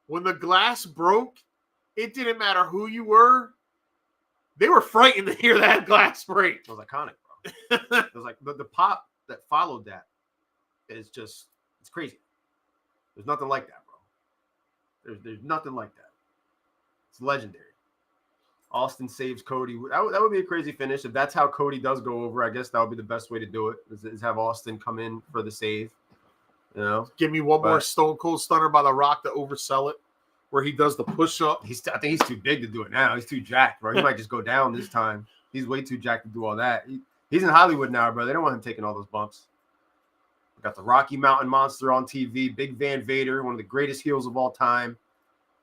when the glass broke, it didn't matter who you were. They were frightened to hear that glass break. It was iconic, bro. It was like the pop that followed that is just, it's crazy. There's nothing like that, bro. There's nothing like that. It's legendary. Austin saves Cody. That would be a crazy finish. If that's how Cody does go over, I guess that would be the best way to do it, is have Austin come in for the save. You know? Give me one more Stone Cold Stunner by The Rock to oversell it, where he does the push-up. I think he's too big to do it now. He's too jacked, bro. He might just go down this time. He's way too jacked to do all that. He's in Hollywood now, bro. They don't want him taking all those bumps. We got the Rocky Mountain Monster on TV. Big Van Vader, one of the greatest heels of all time.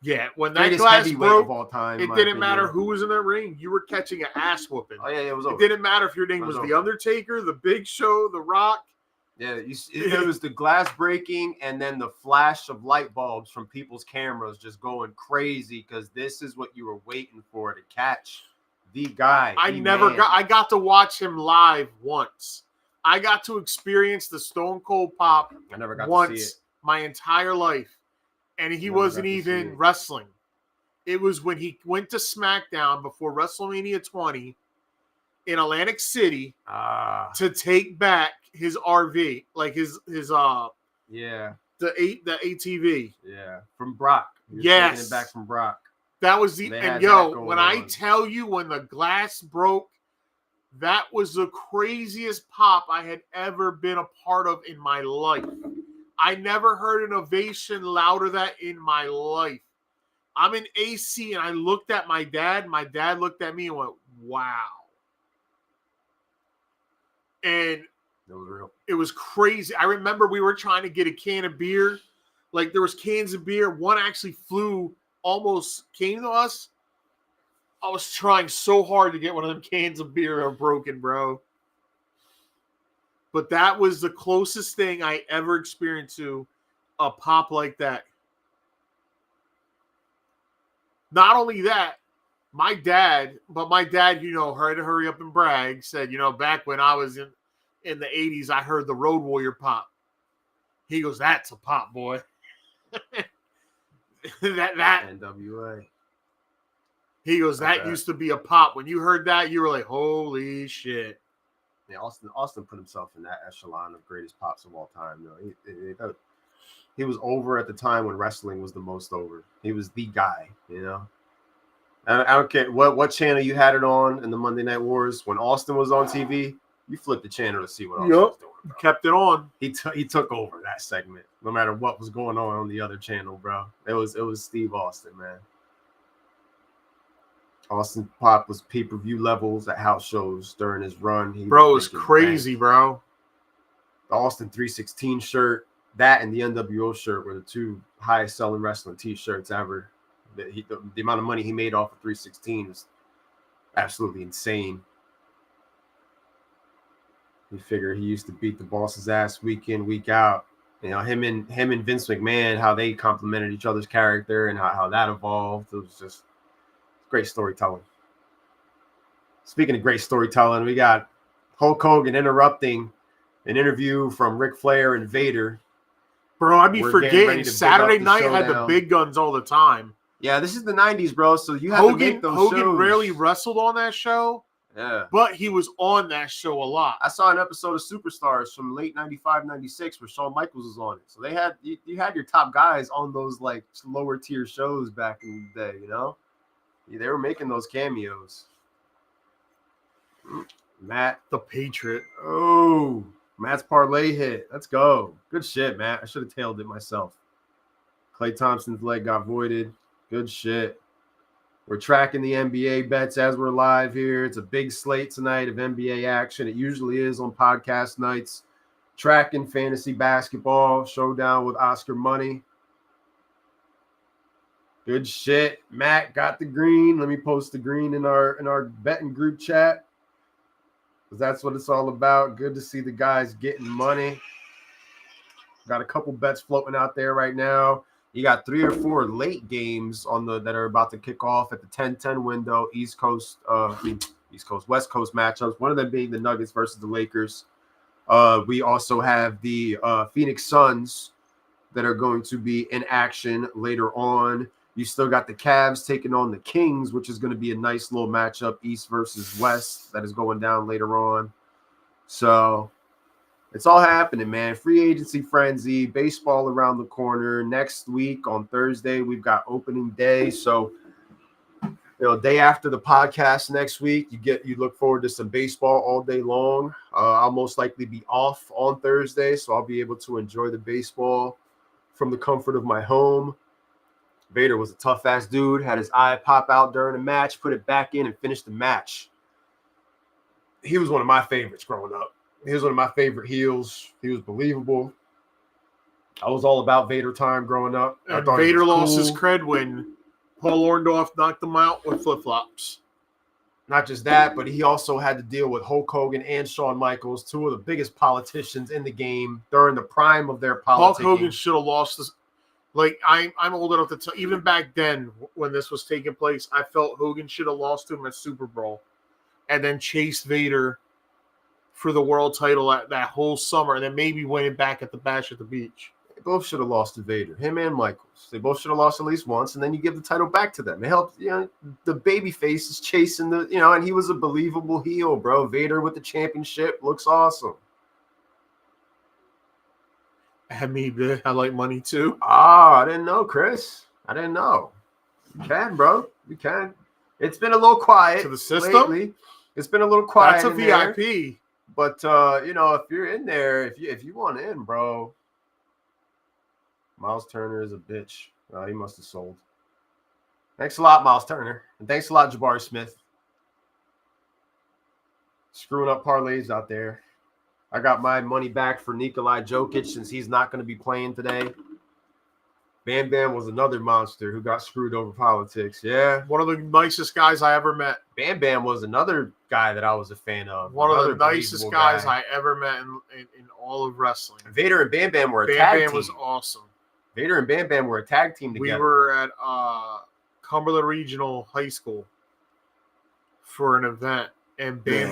Yeah, when that glass broke, of all time, it didn't matter who was in that ring. You were catching an ass whooping. Oh, yeah, it was over. It didn't matter if your name was The Undertaker, The Big Show, The Rock. Yeah, it was the glass breaking and then the flash of light bulbs from people's cameras just going crazy because this is what you were waiting for, to catch the guy. I got to watch him live once. I got to experience the Stone Cold Pop I never got once to see it. My entire life. And he wasn't even wrestling. It was when he went to SmackDown before WrestleMania 20 in Atlantic City to take back his RV, like his the ATV. Yeah, from Brock. Yes, taking it back from Brock. That was the when I tell you when the glass broke, that was the craziest pop I had ever been a part of in my life. I never heard an ovation louder than that in my life. I'm in AC and I looked at my dad. My dad looked at me and went, wow. And it was real. It was crazy. I remember we were trying to get a can of beer. Like there was cans of beer. One actually almost came to us. I was trying so hard to get one of them cans of beer broken, bro. But that was the closest thing I ever experienced to a pop like that. Not only that, my dad, had to hurry up and brag, said, back when I was in in the 80s, I heard the Road Warrior pop. He goes, that's a pop, boy. that NWA. He goes, that used to be a pop. When you heard that, you were like, holy shit. Yeah, Austin put himself in that echelon of greatest pops of all time. He was over at the time when wrestling was the most over. He was the guy, you know. I don't care what channel you had it on in the Monday Night Wars. When Austin was on TV, you flipped the channel to see what Austin was doing. Bro. Kept it on. He took over that segment, no matter what was going on the other channel, bro. It was Steve Austin, man. Austin Pop was pay-per-view levels at house shows during his run. It was crazy, bro. The Austin 316 shirt, that and the NWO shirt were the two highest selling wrestling t-shirts ever. The amount of money he made off of 316 was absolutely insane. You figure he used to beat the boss's ass week in, week out. You know, him and Vince McMahon, how they complimented each other's character and how that evolved. It was just great storytelling. Speaking of great storytelling, we got Hulk Hogan interrupting an interview from Ric Flair and Vader. Bro, I'd be forgetting Saturday night had the big guns all the time. Yeah, this is the 90s, bro, so you had to make those shows. Hogan rarely wrestled on that show. Yeah. But he was on that show a lot. I saw an episode of Superstars from late 95, 96 where Shawn Michaels was on it. So they had you had your top guys on those like lower tier shows back in the day, you know? They were making those cameos. Matt. The Patriot. Oh, Matt's parlay hit. Let's go. Good shit, Matt. I should have tailed it myself. Klay Thompson's leg got voided. Good shit. We're tracking the NBA bets as we're live here. It's a big slate tonight of NBA action. It usually is on podcast nights. Tracking fantasy basketball. Showdown with Oscar Money. Good shit. Matt got the green. Let me post the green in our betting group chat. Because that's what it's all about. Good to see the guys getting money. Got a couple bets floating out there right now. You got 3 or 4 late games that are about to kick off at the 10-10 window. West Coast matchups. One of them being the Nuggets versus the Lakers. We also have the Phoenix Suns that are going to be in action later on. You still got the Cavs taking on the Kings, which is going to be a nice little matchup, East versus West, that is going down later on. So it's all happening, man. Free agency frenzy, baseball around the corner. Next week on Thursday, we've got opening day. So, day after the podcast next week, you look forward to some baseball all day long. I'll most likely be off on Thursday, so I'll be able to enjoy the baseball from the comfort of my home. Vader was a tough-ass dude, had his eye pop out during the match, put it back in, and finished the match. He was one of my favorites growing up. He was one of my favorite heels. He was believable. I was all about Vader time growing up. And Vader lost his cred when Paul Orndorff knocked him out with flip-flops. Not just that, but he also had to deal with Hulk Hogan and Shawn Michaels, two of the biggest politicians in the game during the prime of their politicking. Hulk Hogan should have lost this. Like, I'm old enough to tell, even back then when this was taking place, I felt Hogan should have lost to him at Super Bowl and then chased Vader for the world title that whole summer, and then maybe winning back at the Bash at the Beach. They both should have lost to Vader, him and Michaels. They both should have lost at least once, and then you give the title back to them. It helps, the baby face is chasing and he was a believable heel, bro. Vader with the championship looks awesome. I like money too. I didn't know, Chris. I didn't know. You can, bro. You can. It's been a little quiet to the system lately. It's been a little quiet. That's a VIP. There. But if you're in there, if you want in, bro. Miles Turner is a bitch. He must have sold. Thanks a lot, Miles Turner, and thanks a lot, Jabari Smith. Screwing up parlays out there. I got my money back for Nikolai Jokic since he's not going to be playing today. Bam Bam was another monster who got screwed over politics. Yeah. One of the nicest guys I ever met. Bam Bam was another guy that I was a fan of. One of the nicest guys I ever met in all of wrestling. Vader and Bam Bam were a tag team. Bam Bam was awesome. Vader and Bam Bam were a tag team together. We were at Cumberland Regional High School for an event, and Bam.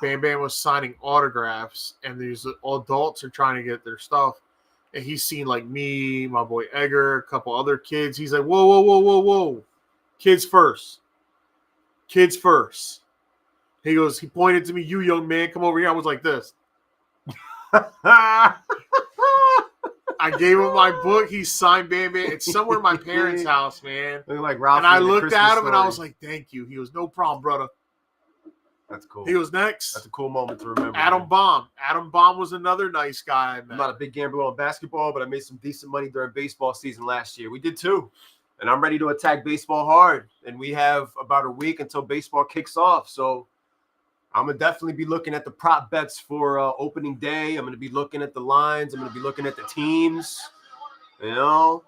Bam Bam was signing autographs, and these adults are trying to get their stuff. And he's seen like me, my boy Edgar, a couple other kids. He's like, whoa, whoa, whoa, whoa, whoa. Kids first. Kids first. He goes, he pointed to me, you young man, come over here. I was like this. I gave him my book. He signed Bam Bam. It's somewhere in my parents' house, man. Looking like Ralph. And I looked Christmas at him and I Story. was like, thank you. He goes, no problem, brother. That's cool. He was next. That's a cool moment to remember. Adam man. Baum. Adam Baum was another nice guy I met. I'm not a big gambler on basketball, but I made some decent money during baseball season last year. We did too. And I'm ready to attack baseball hard. And we have about a week until baseball kicks off. So I'm going to definitely be looking at the prop bets for opening day. I'm going to be looking at the lines. I'm going to be looking at the teams. You know,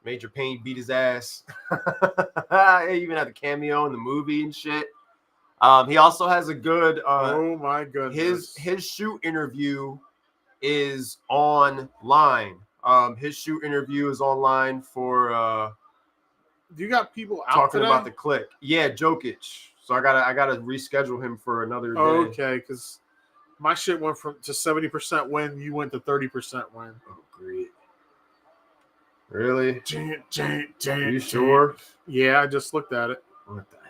Major Payne beat his ass. He even had a cameo in the movie and shit. He also has a good oh my goodness. His shoot interview is online. His shoot interview is online for you got people out talking today? about the click. Yeah, Jokic. So I gotta reschedule him for another day. Oh, okay, because my shit went to 70% win. You went to 30% win. Oh, great. Really? Are you sure? Yeah, I just looked at it. What the hell?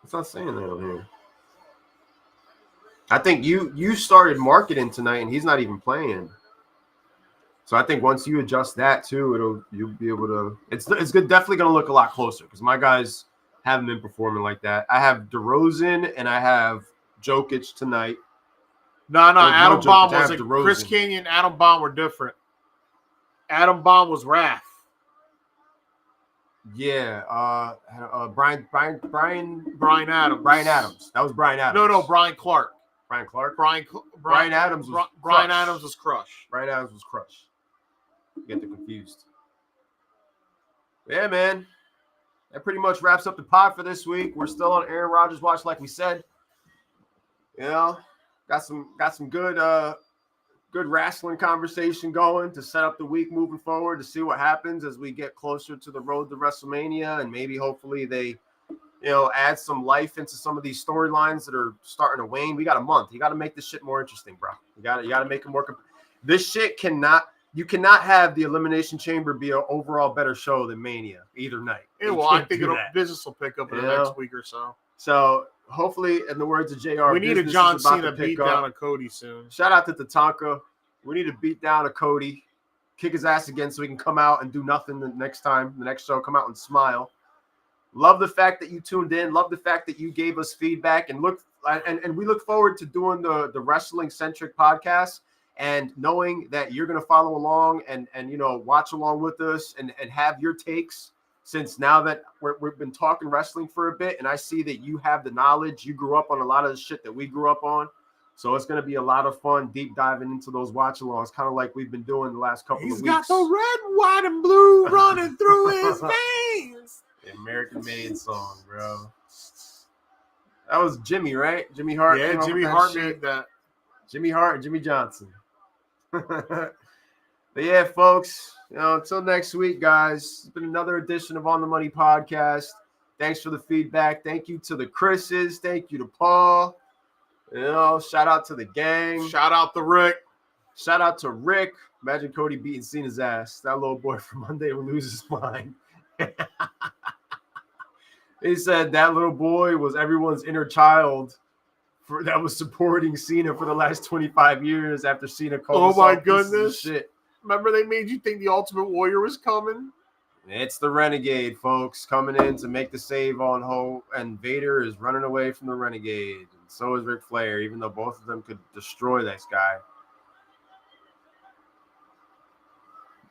It's not saying that on here. I think you started marketing tonight, and he's not even playing. So I think once you adjust that too, you'll be able to. It's good. Definitely going to look a lot closer because my guys haven't been performing like that. I have DeRozan and I have Jokic tonight. No, Adam Jokic, Baum I have was DeRozan. Chris Kenyon and Adam Baum were different. Adam Baum was Raph. Yeah, Brian Adams. Brian Adams. That was Brian Adams. No, Brian Clark. Brian Clark. Brian Adams was Brian Crush. Adams was Crush. Brian Adams was Crush. You get them confused. Yeah, man. That pretty much wraps up the pod for this week. We're still on Aaron Rodgers watch, like we said. You know, got some good wrestling conversation going to set up the week moving forward to see what happens as we get closer to the road to WrestleMania, and maybe hopefully they, add some life into some of these storylines that are starting to wane. We got a month. You got to make this shit more interesting, bro. You got to make it more. This shit you cannot have the Elimination Chamber be an overall better show than Mania either night. Yeah, well, I think business will pick up in the next week or so. So hopefully, in the words of JR, we need a John Cena beat down of Cody soon. Shout out to Tatanka. We need to beat down a Cody, kick his ass again so he can come out and do nothing the next show, come out and smile. Love the fact that you tuned in. Love the fact that you gave us feedback and we look forward to doing the wrestling centric podcast and knowing that you're going to follow along and watch along with us and have your takes. Since now that we've been talking wrestling for a bit, and I see that you have the knowledge, you grew up on a lot of the shit that we grew up on. So it's going to be a lot of fun deep diving into those watch-alongs, kind of like we've been doing the last couple of weeks. He's got the red, white, and blue running through his veins. The American-made song, bro. That was Jimmy, right? Jimmy Hart. Yeah, Jimmy Hart made that. Jimmy Hart and Jimmy Johnson. But yeah, folks, until next week, guys, it's been another edition of On the Money Podcast. Thanks for the feedback. Thank you to the Chris's. Thank you to Paul. Shout out to the gang. Shout out to Rick. Shout out to Rick. Imagine Cody beating Cena's ass. That little boy from Monday will lose his mind. He said that little boy was everyone's inner child that was supporting Cena for the last 25 years after Cena called. Oh my goodness! Shit. Remember they made you think the Ultimate Warrior was coming? It's the Renegade, folks, coming in to make the save on Hope, and Vader is running away from the Renegade, and so is Ric Flair, even though both of them could destroy this guy.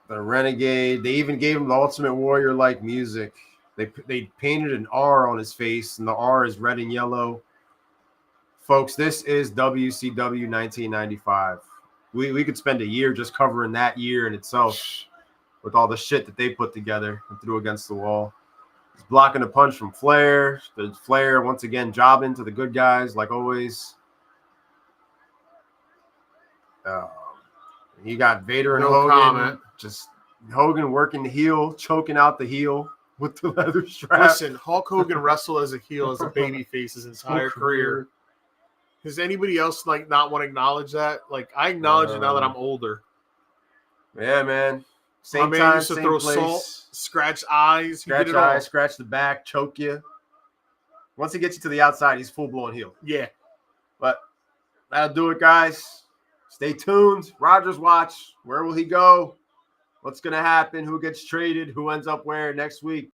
The Renegade, they even gave him the Ultimate Warrior-like music. They painted an R on his face, and the R is red and yellow. Folks, this is WCW 1995. We could spend a year just covering that year in itself with all the shit that they put together and threw against the wall. He's blocking a punch from Flair. The Flair, once again, jobbing to the good guys, like always. You got Vader and Hogan. Comment. Just Hogan working the heel, choking out the heel. with the leather strap. Listen, Hulk Hogan wrestled as a heel, as a babyface his entire career. Does anybody else like not want to acknowledge that? Like, I acknowledge it now that I'm older. Yeah, man. My Same man time, used to same throw place. salt, scratch eyes, he Scratch did it all. eyes, scratch the back, choke you. Once he gets you to the outside, he's full-blown heel. Yeah. But that'll do it, guys. Stay tuned. Rogers Watch. Where will he go? What's going to happen? Who gets traded? Who ends up where next week?